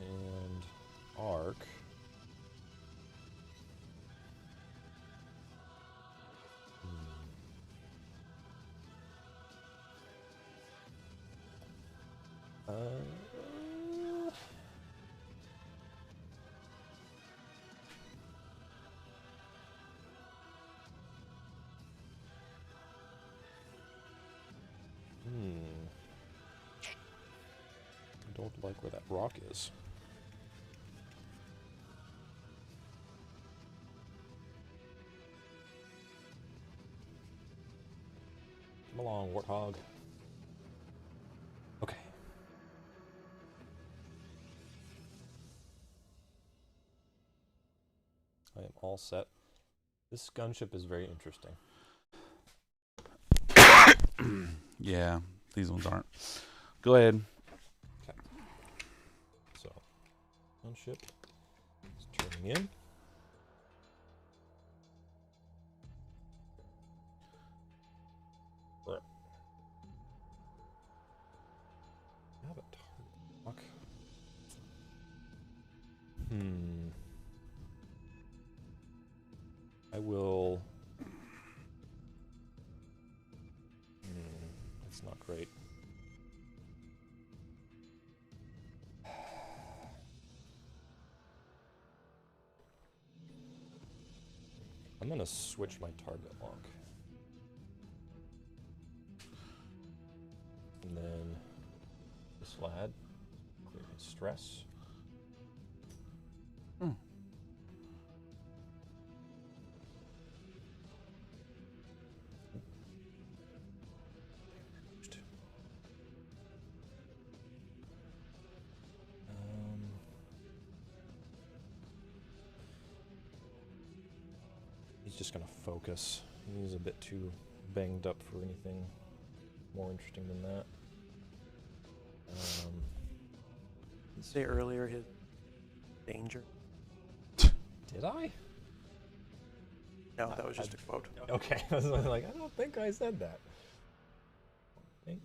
And arc. Uh, I don't like where that rock is. Come along, Warthog. Okay. I am all set. This gunship is very interesting. Yeah, these ones aren't. Go ahead. Okay. So, gunship is turning in. Right. I have a target lock. I will. That's not great. I'm gonna switch my target lock. And then this lad, clear his stress. He's just gonna focus. He's a bit too banged up for anything more interesting than that. You say earlier his danger. Did I? No, that was just a quote. Okay, I was like, I don't think I said that. I think.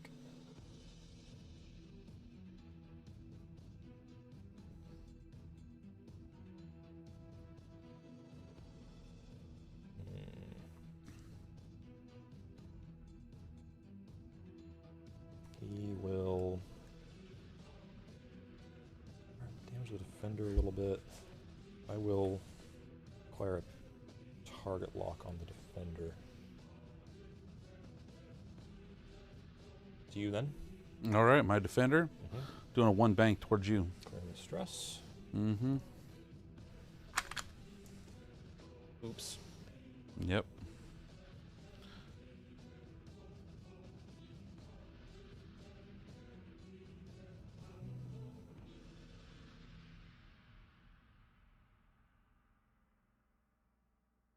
He will damage the defender a little bit. I will acquire a target lock on the defender. To you then. All right, my defender. Doing a 1 bank towards you. Clearing the stress. Mm-hmm. Oops. Yep.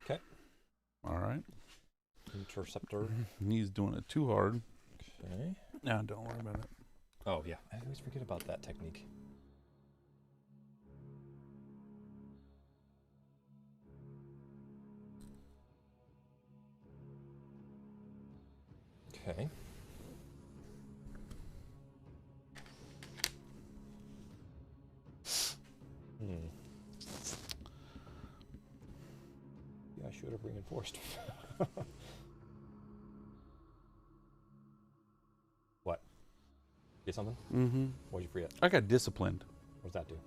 Okay. All right. Interceptor. He's doing it too hard. Okay. No, don't worry about it. Oh yeah, I always forget about that technique. Okay. Yeah, I should have reinforced. What? Get something? Mm-hmm. What'd you forget? I got disciplined. What does that do?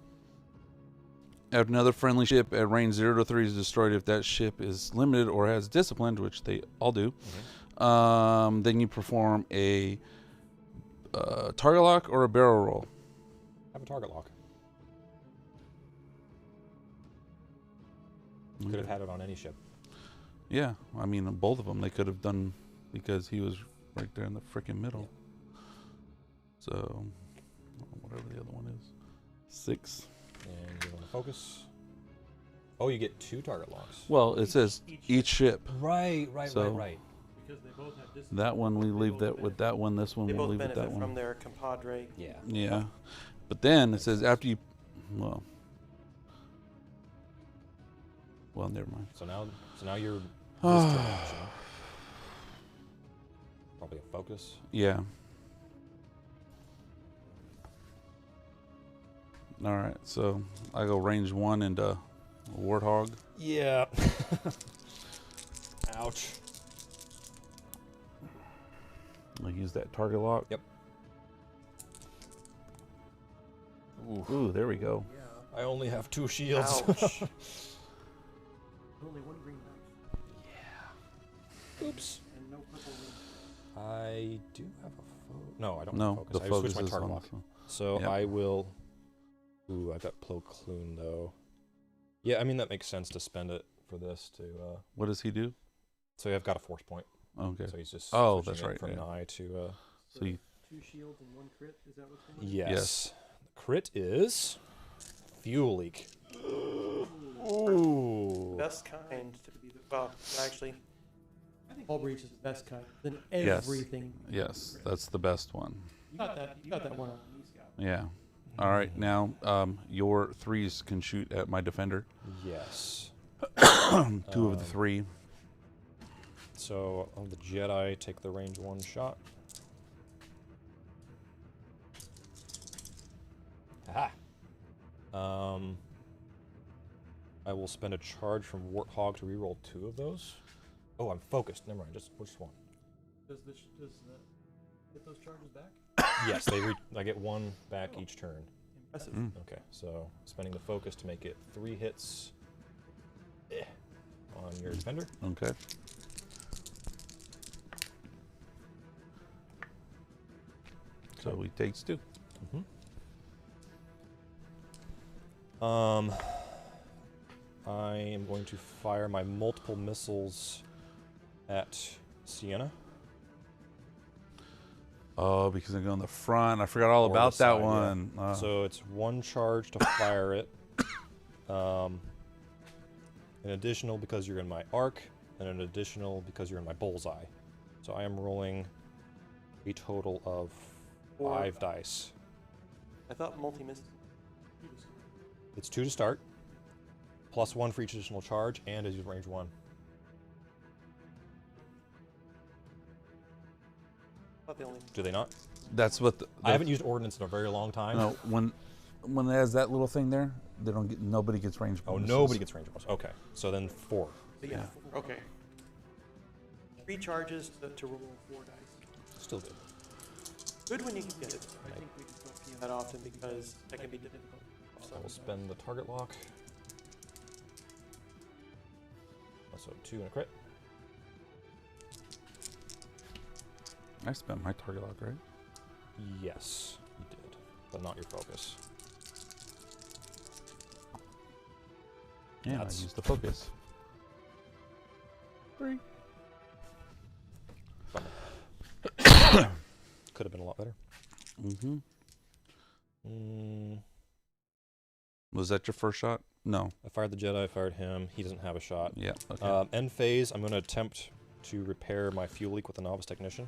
If another friendly ship at range 0 to 3 is destroyed, if that ship is limited or has disciplined, which they all do, then you perform a target lock or a barrel roll. Have a target lock. You Okay. could have had it on any ship. Yeah, I mean, both of them they could have done because he was right there in the freaking middle. So, whatever the other one is. 6. And you want to focus. Oh, you get 2 target locks. Well, it says each ship. Right. So- Right. Because they both have this. That one we leave that with that one. This one They we'll both leave with benefit that from one. their compadre. Yeah. Yeah, but then it says after you. Well, never mind. So now you're this turn action. Probably a focus. Yeah. All right, so I go range 1 into Warthog. Yeah. Ouch. I'll use that target lock. Yep. Ooh, there we go. I only have 2 shields. Ouch. Only one green dice Oops. and no purple ring. I do have a focus. No, I don't No, have focus. the I focus switched my is target on. lock. So. So Yep. I will. Ooh, I got Plo Koon though. Yeah, I mean that makes sense to spend it for this to. What does he do? So I've got a force point. Okay. So he's just. Oh, switching that's it right, From yeah. an eye to. So you, 2 shields and 1 crit. Is that what's going on? Yes. Yes. The crit is fuel leak. Ooh. Best kind to be the. Well, actually, I think Hull Breach is the best kind. Than Yes. everything. yes, that's the best one. You got that. You got that one on me, Scout. Yeah. All right, now your 3s can shoot at my defender. Yes. 2 of the 3. So on the Jedi, take the range 1 shot. Aha. I will spend a charge from Warthog to reroll 2 of those. Oh, I'm focused. Never mind. Just one. Does get those charges back? Yes, I get 1 back each turn. Impressive. Okay, so spending the focus to make it 3 hits on your defender. Okay. So he takes 2. I am going to fire my multiple missiles at Sienna. Oh, because I go in the front. I forgot all Or the about that side, yeah. one. So it's 1 charge to fire it. An additional because you're in my arc, and an additional because you're in my bullseye. So I am rolling a total of 5 dice. I thought multi-miss. It's 2 to start, plus 1 for each additional charge, and as you range 1. Thought they only. Do they not? That's what I haven't used ordnance in a very long time. No, when it has that little thing there, they don't get. Nobody gets range Oh, bonuses. nobody gets range bonus. Okay, so then 4. But yeah. Okay. 3 charges to roll 4 dice. Still good. Good when you can get it. I think we just don't see that often because that can be difficult. I will spend the target lock. Also 2 and a crit. I spent my target lock, right? Yes, you did, but not your focus. Yeah, I That's- used the focus. 3. Could have been a lot better. Mm-hmm. Mm, Was that your first shot? No. I fired the Jedi, I fired him. He doesn't have a shot. Yeah. Okay. End phase, I'm going to attempt to repair my fuel leak with the Novice Technician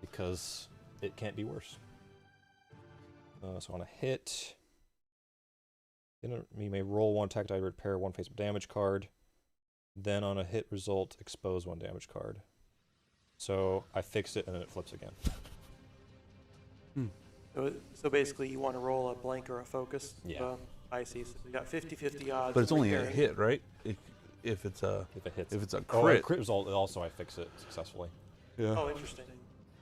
because it can't be worse. So on a hit, you may roll 1 attack die to repair 1 face damage card. Then on a hit result, expose 1 damage card. So I fixed it and then it flips again. So basically, you want to roll a blank or a focus. Yeah. I see. So you got 50-50 odds. But it's of only a repairing. hit, right? If it's a If it hits. if it's a Oh, crit. crit result, also I fix it successfully. Yeah. Oh, interesting.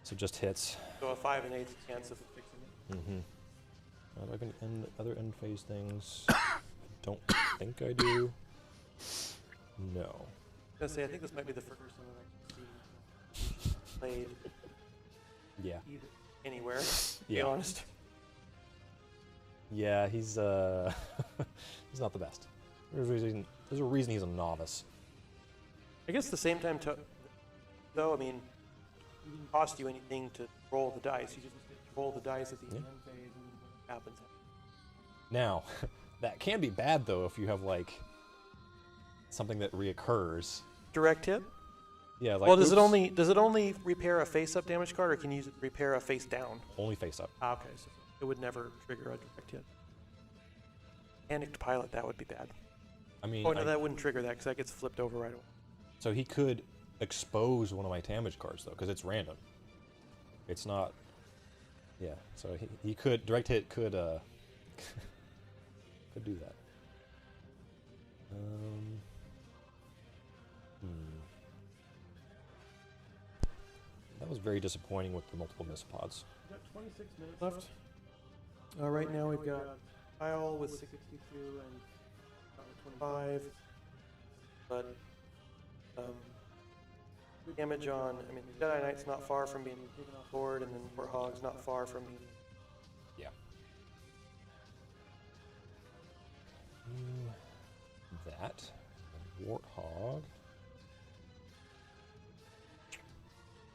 So just hits. So a 5 and 8 chance of fixing it. Mm-hmm. Do I have any other end phase things? I don't think I do. No. I was gonna say, I think this might be the first one that I've seen played Yeah. either, anywhere. To be Yeah. honest. Yeah, he's he's not the best. There's a reason he's a novice. I guess the same time, though, I mean, it didn't cost you anything to roll the dice. You just roll the dice at the Yeah. end phase and what happens. Now, that can be bad though if you have like something that reoccurs. Direct hit? Yeah, like Well, does it oops, only repair a face-up damage card, or can you use it to repair a face-down? only face up. Ah, okay, so it would never trigger a direct hit. Panicked Pilot, that would be bad. I mean, Oh, no, that wouldn't trigger that, because that gets flipped over right away. so he could expose one of my damage cards though, because it's random. It's not. Yeah, so he could direct hit could could do that. That was very disappointing with the multiple miss pods. We've got 26 minutes left. Right now we've got Kyle with 62 and 25. But damage on, I mean, Jedi Knight's not far from being taken off board, and then Warthog's not far from being. Yeah. That. And Warthog.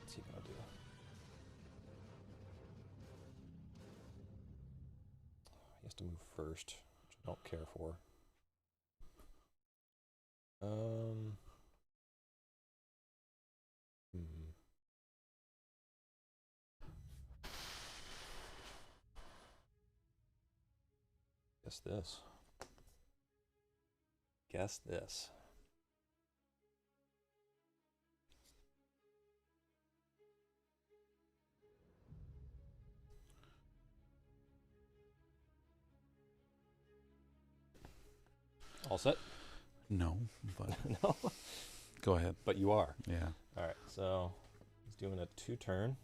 What's he gonna do? He has to move first, which I don't care for. Guess this. Guess this. All set? No, but No. go ahead. But you are. Yeah. All right, so he's doing a 2-turn.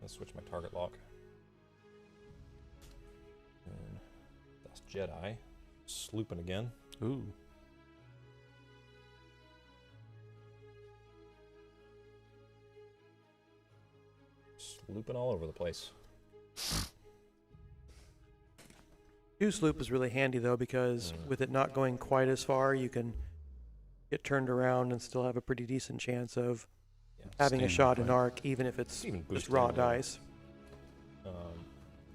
Let's switch my target lock. And that's Jedi. Slooping again. Ooh. Slooping all over the place. 2 sloop is really handy though, because with it not going quite as far, you can get turned around and still have a pretty decent chance of having a Staying shot in halfway. arc, even if it's Even just boosting raw the- dice.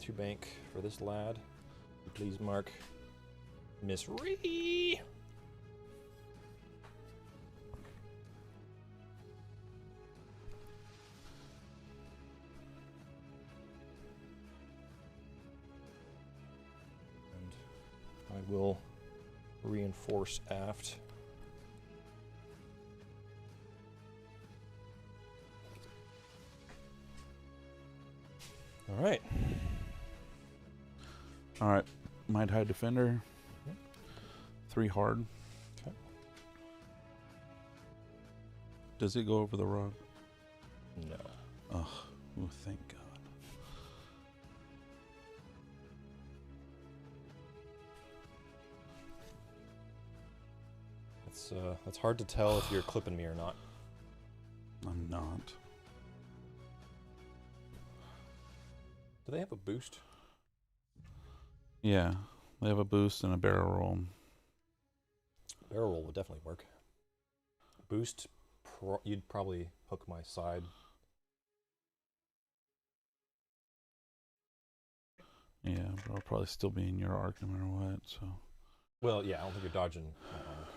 2 bank for this lad. Please mark Miss Ree. And I will reinforce aft. All right. All right. Might High Defender. 3 hard. Okay. Does it go over the rod? No. Oh, thank God. It's hard to tell if you're clipping me or not. I'm not. Do they have a boost? Yeah. They have a boost and a barrel roll. Barrel roll would definitely work. Boost, you'd probably hook my side. Yeah, but I'll probably still be in your arc no matter what, so. Well, yeah, I don't think you're dodging my arc.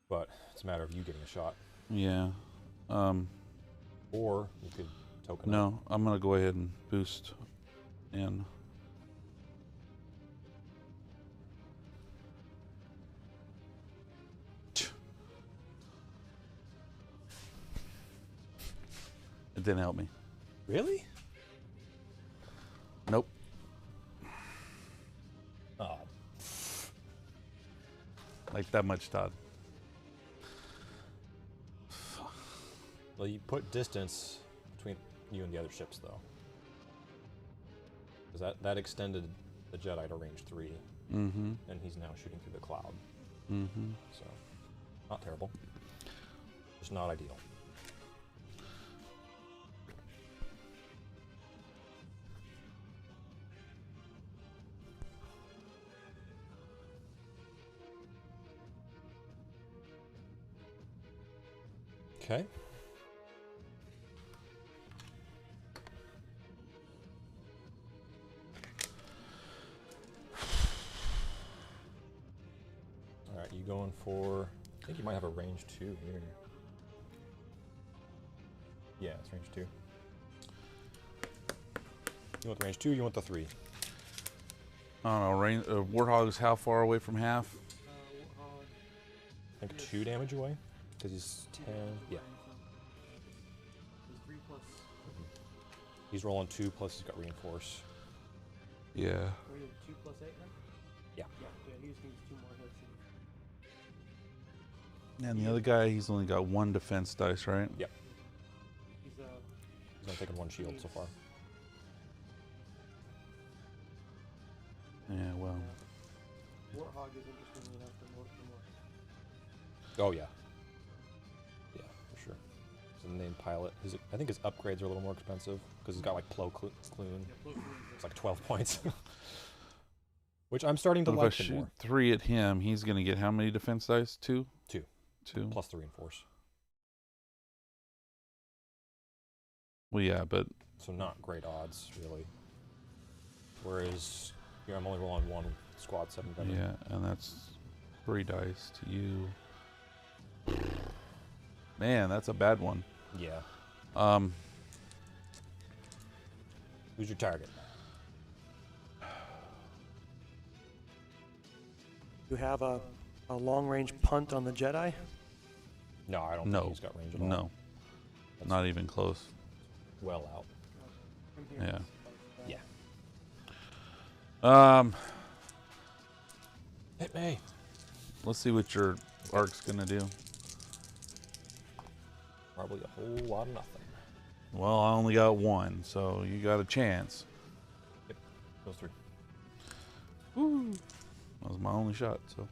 But it's a matter of you getting a shot. Yeah. Or you could token up. No, I'm going to go ahead and boost in. It didn't help me. Really? Nope. Oh, Like that much, Todd. well, you put distance between you and the other ships, though. Because that extended the Jedi to range 3, Mm-hmm. and he's now shooting through the cloud. Mm-hmm. So, not terrible. Just not ideal. Okay. Alright, you going for... I think you might have a range 2 here. Yeah, it's range 2. You want the range 2, you want the 3? I don't know. Warthog's how far away from half? I think 2 damage away? Because he's 10... Yeah. He's rolling 2, plus he's got reinforce. Yeah. 2 plus 8 then? Yeah. Yeah, he just needs 2 more hits. And the other guy, he's only got 1 defense dice, right? Yep. He's He's only taken 1 shield so far. Yeah, well. Warthog is interesting enough for more. Oh, yeah. Yeah, for sure. He's a named pilot. I think his upgrades are a little more expensive, because he's got, like, Plo Koon. It's like 12 points. Which I'm starting to If I like him shoot more. 3 at him, he's going to get how many defense dice? 2? 2. 2? Plus the reinforce. Well, yeah, but So not great odds, really. Whereas here I'm only rolling 1 squad 7 veteran. yeah, and that's 3 dice to you. Man, that's a bad one. Yeah. Um, Who's your target? You have a long-range punt on the Jedi? No, I don't no, think he's got range at all. no, That's not even close. well out. Yeah. Yeah. Hit me. Let's see what your arc's gonna do. Probably a whole lot of nothing. Well, I only got 1, so you got a chance. Yep. Those 3. Woo. That was my only shot. So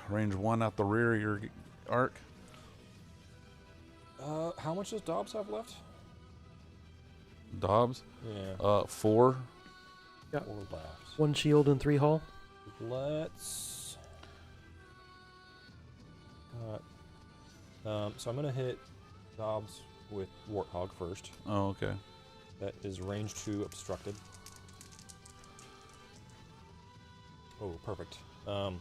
range 1 out the rear of your arc. How much does Dobbs have left? Dobbs. Yeah. 4. Yeah. 4 laughs. 1 shield and 3 hull. Let's. So I'm gonna hit Dobbs with Warthog first. Oh, okay. That is range 2 obstructed. Oh, perfect. I'm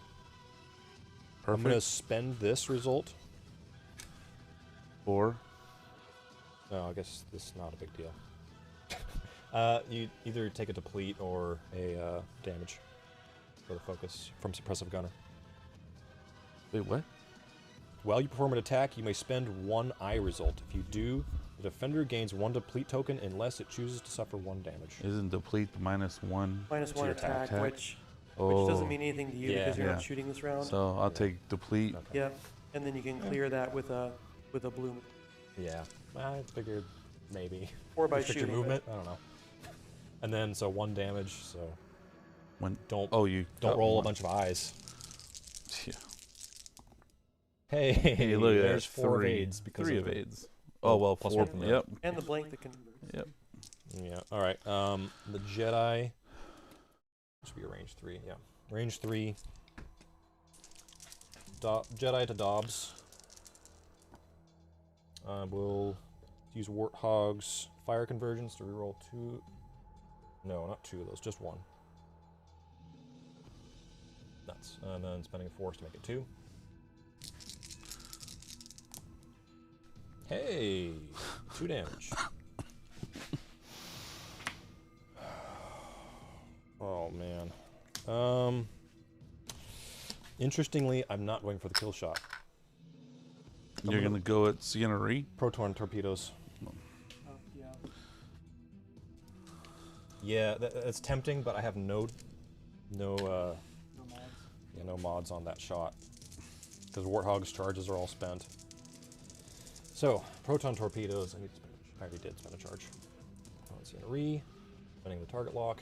gonna Perfect. spend this result. 4. No, I guess this is not a big deal. You either take a deplete or a damage for the focus from Suppressive Gunner. Wait, what? While you perform an attack, you may spend 1 eye result. If you do, the defender gains 1 deplete token unless it chooses to suffer 1 damage. Isn't deplete the -1? Minus To 1 your attack. attack, which Oh. doesn't mean anything to you Yeah. because you're Yeah. not shooting this round. So I'll take deplete. Okay. Yeah, and then you can clear that with a blue, Yeah, I figured maybe. or by Restrict your shooting. movement. I don't know. And then so 1 damage. So When? don't Oh, you don't got roll 1. a bunch of eyes. Yeah. Hey, Hey, look at that. there's 4 of 3. aids because 3 of of it. aids. Oh well, plus 4. 1 from the Yep. And the blank that can. Yep. Yeah. All right. The Jedi should be a range 3. Yeah, range 3. Jedi to Dobbs. We'll use Warthog's fire conversions to reroll 2. No, not 2 of those, just 1. Nuts. And then spending a force to make it 2. Hey, 2 damage. Oh man. Interestingly, I'm not going for the kill shot. You're gonna go at Sienna Ree? Proton torpedoes. Yeah. Yeah, that's tempting, but I have no No mods. yeah, no mods on that shot because Warthog's charges are all spent. So proton torpedoes. I need to spend. I already did spend a charge. Let's see, spending the target lock.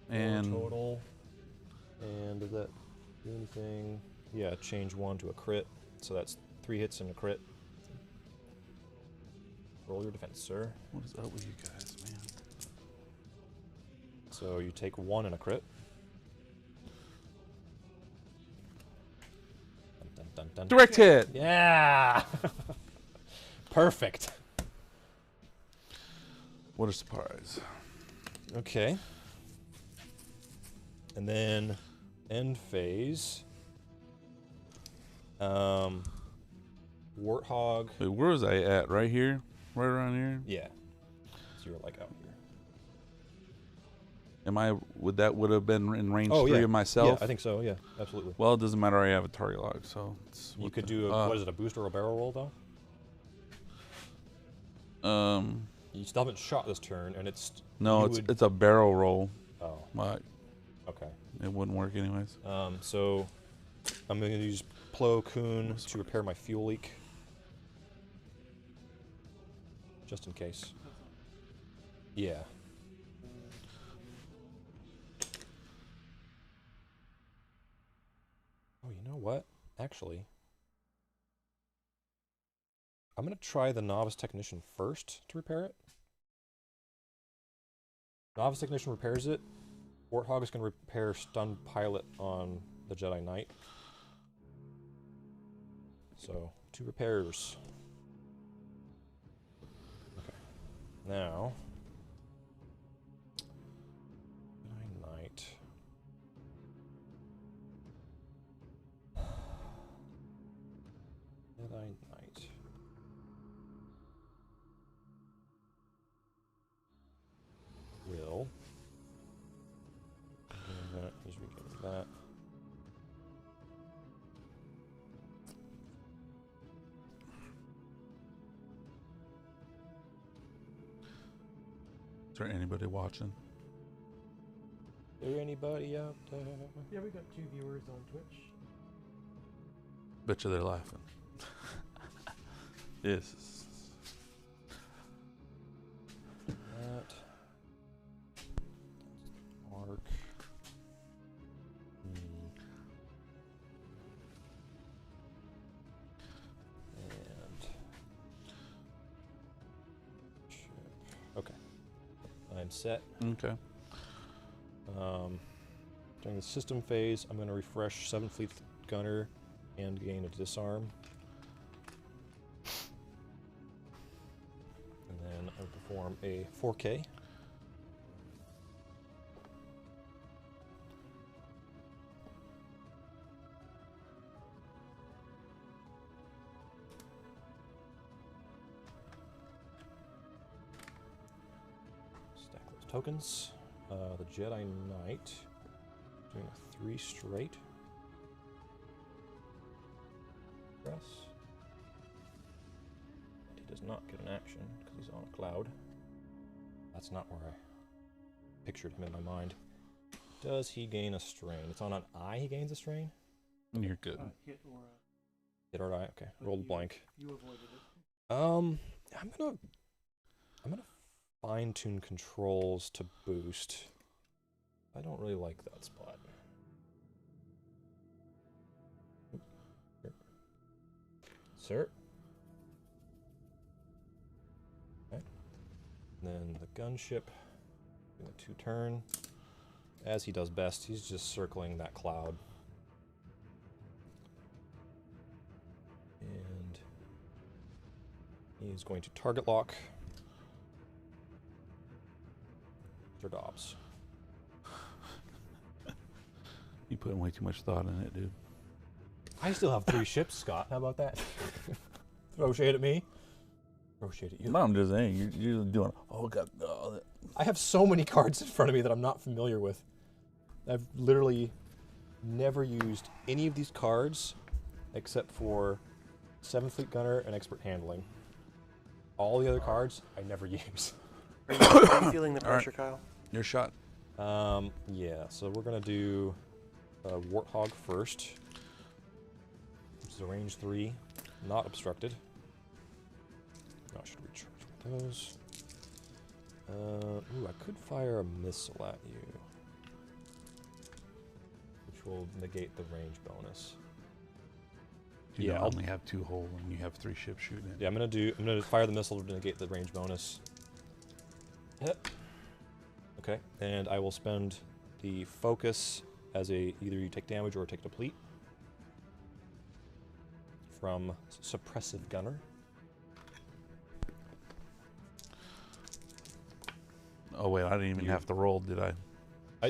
And Total. And did that do anything? Yeah, change 1 to a crit. So that's 3 hits and a crit. Roll your defense, sir. what is up with you guys, man? So you take 1 and a crit. Dun, dun, dun, dun. Direct hit. Yeah! Perfect. What a surprise. Okay. And then end phase. Warthog. Wait, where was I at? Right here? Right around here? Yeah. So you're like out here. Am I? Would have been in range Oh, 3 yeah. of myself? Yeah, I think so. Yeah, absolutely. Well, it doesn't matter. I have a target lock, so it's You what could the- do a, what is it, a boost or a barrel roll though? You still haven't shot this turn, and it's No, you it's would- it's a barrel roll. Oh, But okay. it wouldn't work anyways. So I'm going to use Plo Koon to repair my fuel leak, just in case. Yeah. Oh, you know what? Actually, I'm going to try the Novice Technician first to repair it. Novice Technician repairs it. Warthog is going to repair Stun Pilot on the Jedi Knight. So, 2 repairs. Okay. Now, Jedi Knight. Jedi Knight. Will. He's regetting that. Is there anybody watching? Is there anybody out there? Yeah, we got 2 viewers on Twitch. Bet you they're laughing. Yes. That. Mark. And. Chip. Okay. I'm set. Okay. During the system phase, I'm going to refresh 7th Fleet Gunner and gain a disarm. And then I perform a 4K. Stack those tokens. The Jedi Knight doing a 3 straight. Press. And he does not get an action because he's on a cloud. That's not where I pictured him in my mind. Does he gain a strain? It's on an eye he gains a strain? You're good. Hit or Hit or eye? Okay. Rolled blank. you avoided it. I'm gonna fine tune controls to boost. I don't really like that spot. Sir. Okay. And then the gunship, doing a 2 turn. As he does best, he's just circling that cloud. And he's going to target lock Sir Dobbs. You putting way too much thought in it, dude. I still have 3 ships, Scott. How about that? Throw shade at me. Throw shade at you. No, I'm just saying, you're doing. Oh god. Oh, I have so many cards in front of me that I'm not familiar with. I've literally never used any of these cards except for 7th Fleet Gunner and Expert Handling. All the other cards I never use. Are you feeling the pressure, Kyle? your shot. Yeah, so we're gonna do Warthog first, which is a range 3, not obstructed. I should recharge with those. Ooh, I could fire a missile at you, which will negate the range bonus. You Yeah, don't I'll- only have 2 whole, and you have 3 ships shooting it. Yeah, I'm gonna fire the missile to negate the range bonus. Yep. Okay, and I will spend the focus as a either you take damage or take deplete from Suppressive Gunner. Oh wait, I didn't even have to roll, did I?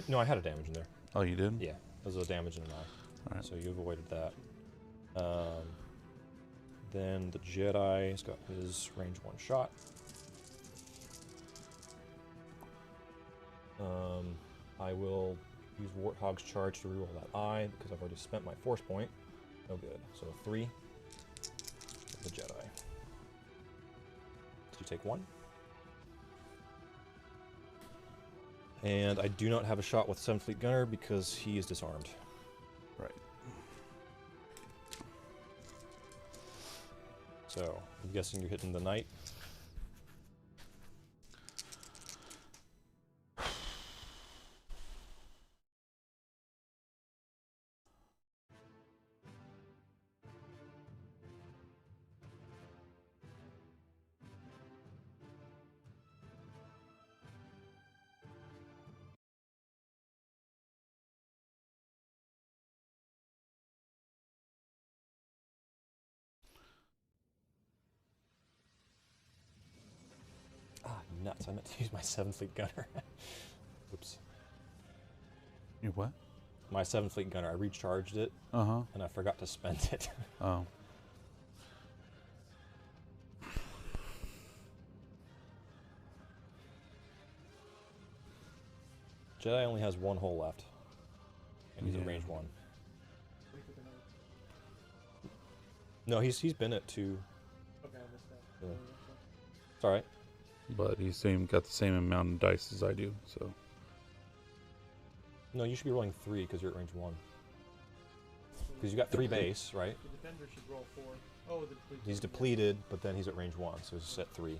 No, I had a damage in there. Oh, you did? Yeah, there was a damage in an eye. Alright. So you avoided that. Then the Jedi's got his range 1 shot. I will use Warthog's charge to reroll that eye because I've already spent my force point. No good. So 3 for the Jedi. So you take 1. And I do not have a shot with 7th Fleet Gunner because he is disarmed. Right. So I'm guessing you're hitting the knight. Ah, nuts. I meant to use my 7th Fleet Gunner. Oops. You what? My 7th Fleet Gunner, I recharged it, Uh-huh. and I forgot to spend it. Oh. Jedi only has 1 hole left. And he's Yeah. at range 1. No, he's been at 2. Okay, I missed that. Yeah. It's alright. But he's got the same amount of dice as I do, so. No, you should be rolling 3 because you're at range 1. Because you got 3 base, right? The defender should roll 4. Oh, the depleted. He's depleted, but then he's at range 1, so he's at 3.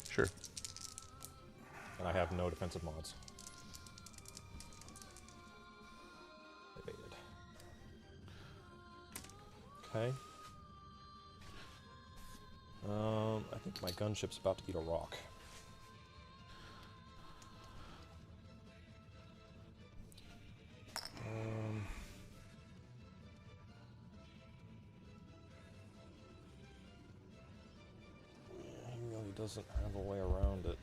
Sure. And I have no defensive mods. Evaded. Okay. I think my gunship's about to eat a rock. He really doesn't have a way around it.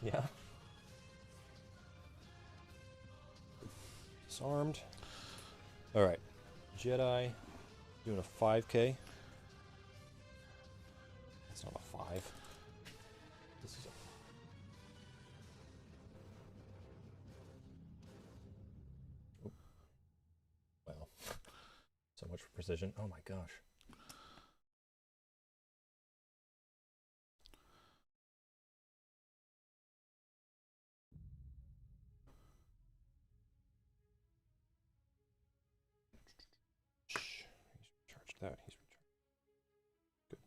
Yeah. Disarmed. Alright. Jedi doing a 5k. That's not a 5. This is a... Oop. Wow. So much for precision. Oh my gosh. He's recharged that. He's recharged. Good.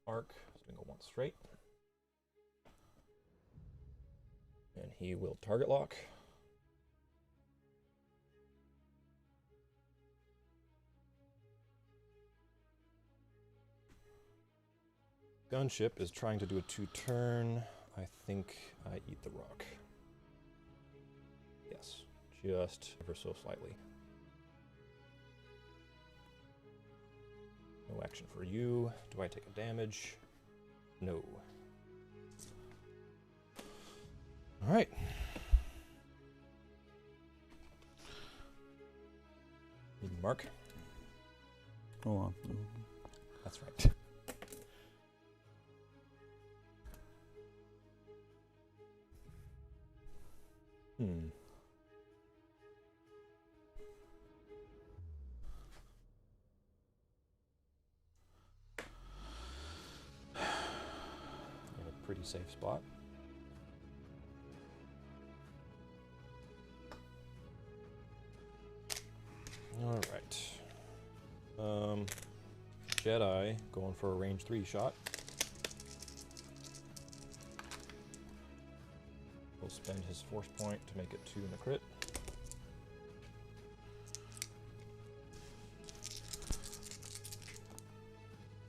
Arc is going to go 1 straight. And he will target lock. Gunship is trying to do a 2-turn. I think I eat the rock. Yes, just ever so slightly. No action for you. Do I take a damage? No. All right. Need to mark. Hold on. That's right. Hmm. In a pretty safe spot. All right. Jedi going for a range 3 shot. Will spend his force point to make it 2 in the crit.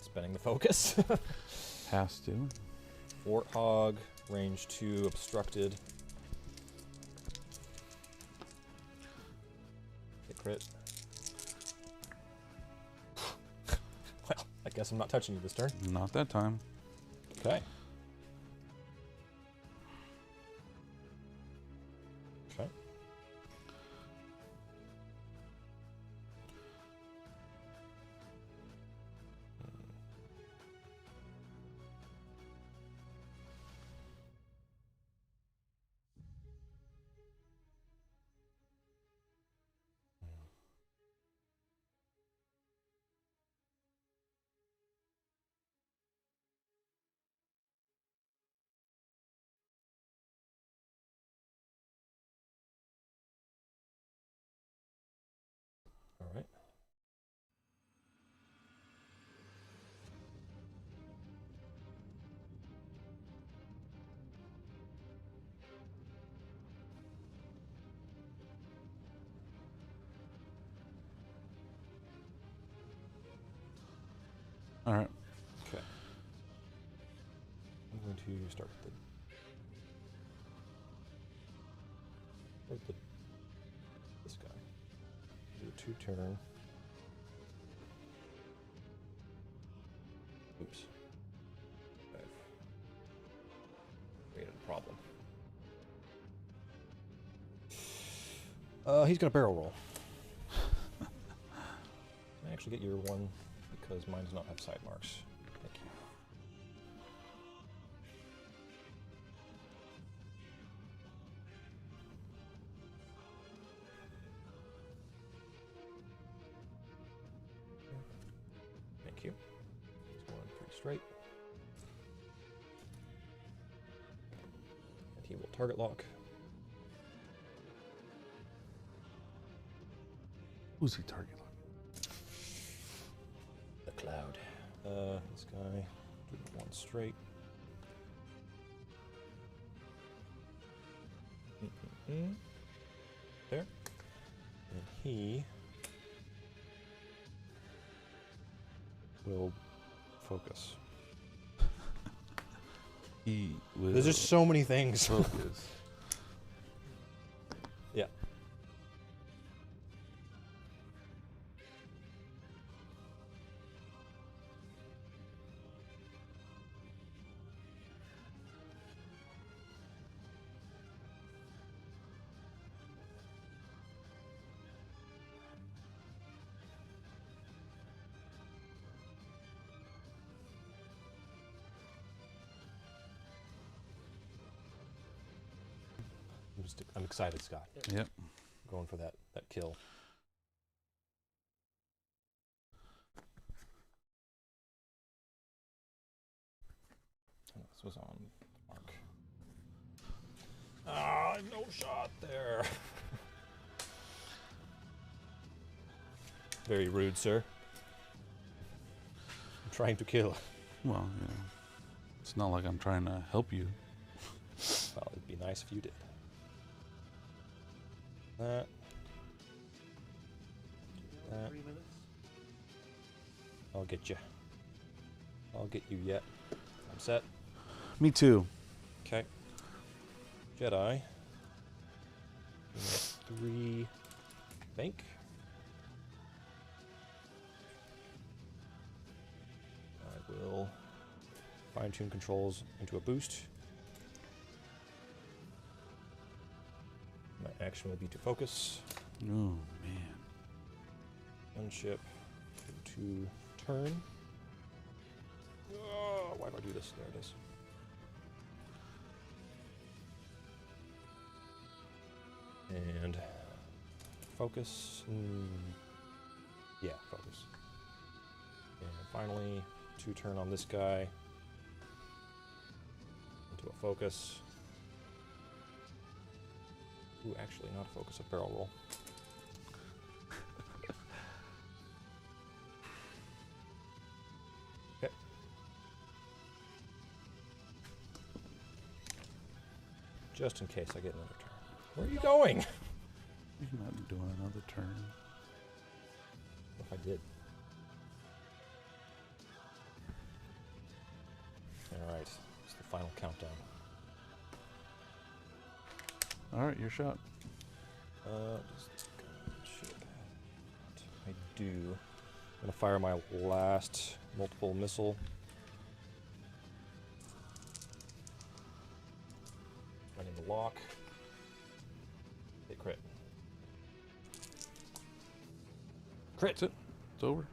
Spending the focus. Has to. Warthog, range 2 obstructed. Hit crit. Well, I guess I'm not touching you this turn. Not that time. Okay. Okay. All right. All right. Okay. I'm going to start with this guy. Do a 2-turn. Oops. I've created a problem. He's gonna barrel roll. Can I actually get your one because mine does not have side marks. Thank you. Thank you. He's going pretty straight. And he will target lock. Who's he targeting? The cloud. This guy, do one straight. There. And he will focus. He will There's just so many things. focus. Yeah. I'm excited, Scott. Yep. Going for that kill. Oh, this was on mark. Ah, no shot there. Very rude, sir. I'm trying to kill. Well, you know, it's not like I'm trying to help you. Well, it'd be nice if you did. That. 3 minutes. I'll get you. I'll get you yet. I'm set. Me too. Okay. Jedi. 3 bank. I will fine-tune controls into a boost. My action will be to focus. Oh man. Unship. 2 turn. Oh, why do I do this? There it is. And focus. Yeah, focus. And finally, 2 turn on this guy. Into a focus. Ooh, actually, not a focus, a barrel roll. just in case I get another turn. Where are you going? You're not doing another turn. What if I did? Alright, it's the final countdown. All right, your shot. Shit. I do. I'm gonna fire my last multiple missile. Running the lock. Hit crit. Crit. That's it. It's over.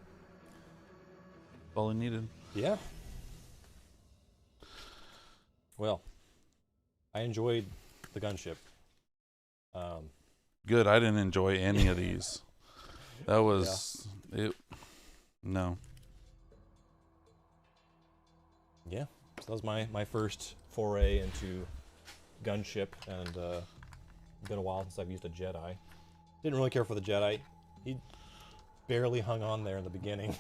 All I needed. Yeah. Well, I enjoyed the gunship. Good. I didn't enjoy any of these. That was it. No. Yeah. So that was my first foray into gunship, and it's been a while since I've used a Jedi. Didn't really care for the Jedi. He barely hung on there in the beginning.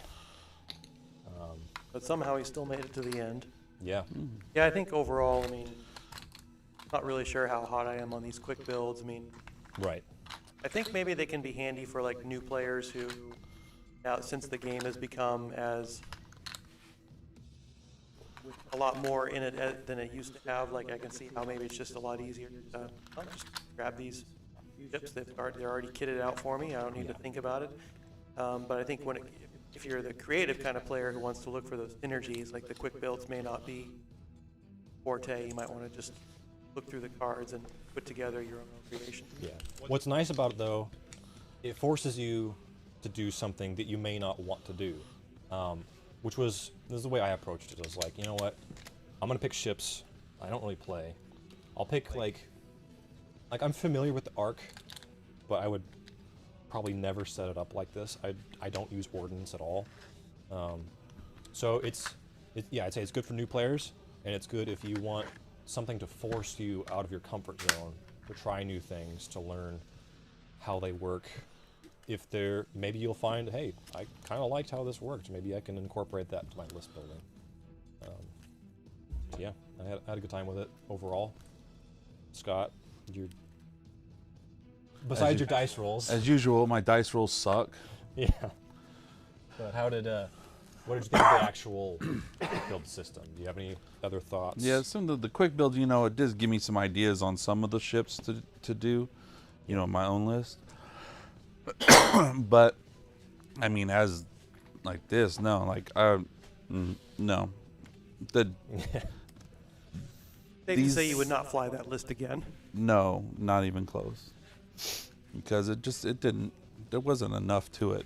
But somehow he still made it to the end. Yeah. Yeah, I think overall, I mean, not really sure how hot I am on these quick builds. I mean, Right. I think maybe they can be handy for like new players who, now since the game has become as a lot more in it than it used to have, like I can see how maybe it's just a lot easier to just grab these chips that they're already kitted out for me. I don't need to think about it. But I think if you're the creative kind of player who wants to look for those synergies, like the quick builds may not be forte. You might want to just look through the cards and put together your own creation. Yeah. What's nice about it, though, it forces you to do something that you may not want to do. This is the way I approached it. I was like, you know what? I'm going to pick ships I don't really play. I'll pick, like I'm familiar with the Ark, but I would probably never set it up like this. I don't use Ordnance at all. So I'd say it's good for new players, and it's good if you want something to force you out of your comfort zone, to try new things, to learn how they work. Maybe you'll find, hey, I kind of liked how this worked. Maybe I can incorporate that into my list building. Yeah, I had a good time with it overall. Scott, besides your dice rolls. As usual, my dice rolls suck. Yeah. But what did you think of the actual build system? Do you have any other thoughts? Yeah, some of the quick builds, it does give me some ideas on some of the ships to do, my own list. But, I mean, as like this, no, no. Safe to say you would not fly that list again. No, not even close. Because there wasn't enough to it.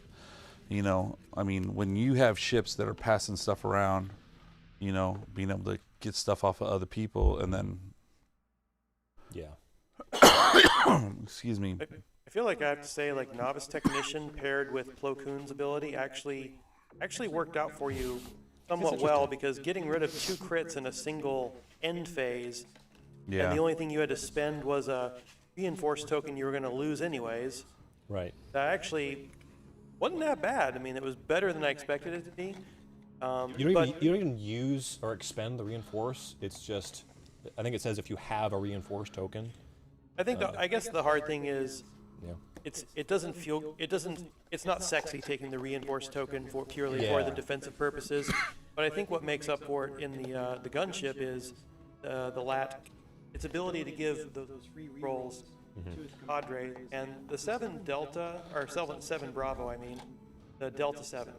I mean, when you have ships that are passing stuff around, being able to get stuff off of other people, and then, Yeah. excuse me. I feel like I have to say, like, Novice Technician paired with Plo Koon's ability actually worked out for you somewhat well, because getting rid of 2 crits in a single end phase, Yeah. and the only thing you had to spend was a reinforced token you were going to lose anyways, Right. that actually wasn't that bad. I mean, it was better than I expected it to be. You don't even use or expend the reinforce. It's just, I think it says if you have a reinforced token. I think I guess the hard thing is Yeah. it's not sexy taking the reinforced token purely for the Yeah. defensive purposes, but I think what makes up for it in the gunship is the LAT, its ability to give those free rolls to its cadre, and the 7 Delta, or 7 Bravo, I mean, the Delta 7.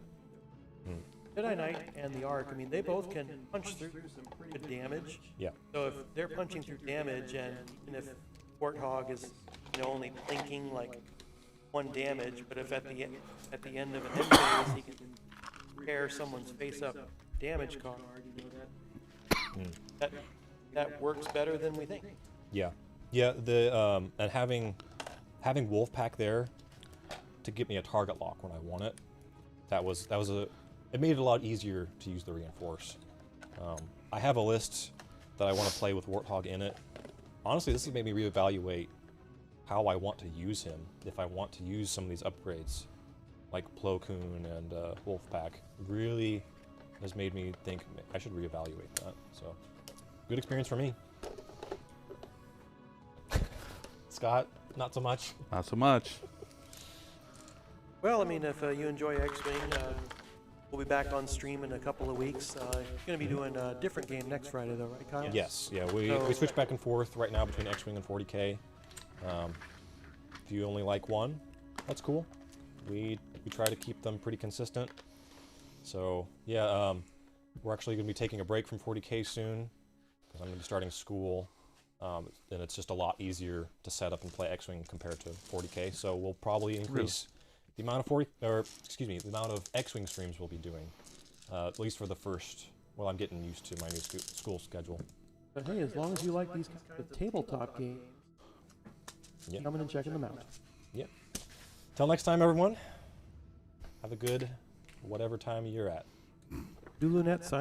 Jedi Knight and the Ark, I mean, they both can punch through some pretty good damage. Yeah. So if they're punching through damage, and even if Warthog is only plinking like 1 damage, but if at the end of an end phase he can repair someone's face up damage card, that works better than we think. Yeah. Yeah. And having Wolfpack there to give me a target lock when I want it, it made it a lot easier to use the reinforce. I have a list that I want to play with Warthog in it. Honestly, this has made me reevaluate how I want to use him. If I want to use some of these upgrades, like Plo Koon and Wolfpack, really has made me think I should reevaluate that. So, good experience for me. Scott, not so much. Not so much. Well, I mean, if you enjoy X-Wing, we'll be back on stream in a couple of weeks. Going to be doing a different game next Friday, though, right, Kyle? Yes, yeah, we So- switch back and forth right now between X-Wing and 40K. If you only like one, that's cool. We try to keep them pretty consistent. So yeah, we're actually going to be taking a break from 40K soon because I'm going to be starting school, and it's just a lot easier to set up and play X-Wing compared to 40K. So we'll probably increase the amount of the amount of X-Wing streams we'll be doing, at least for the first. Well, I'm getting used to my new school schedule. But hey, as long as you like these kinds of tabletop games, Yeah. coming and checking them out. Yep. Till next time, everyone. Have a good whatever time you're at. Dulunet sign.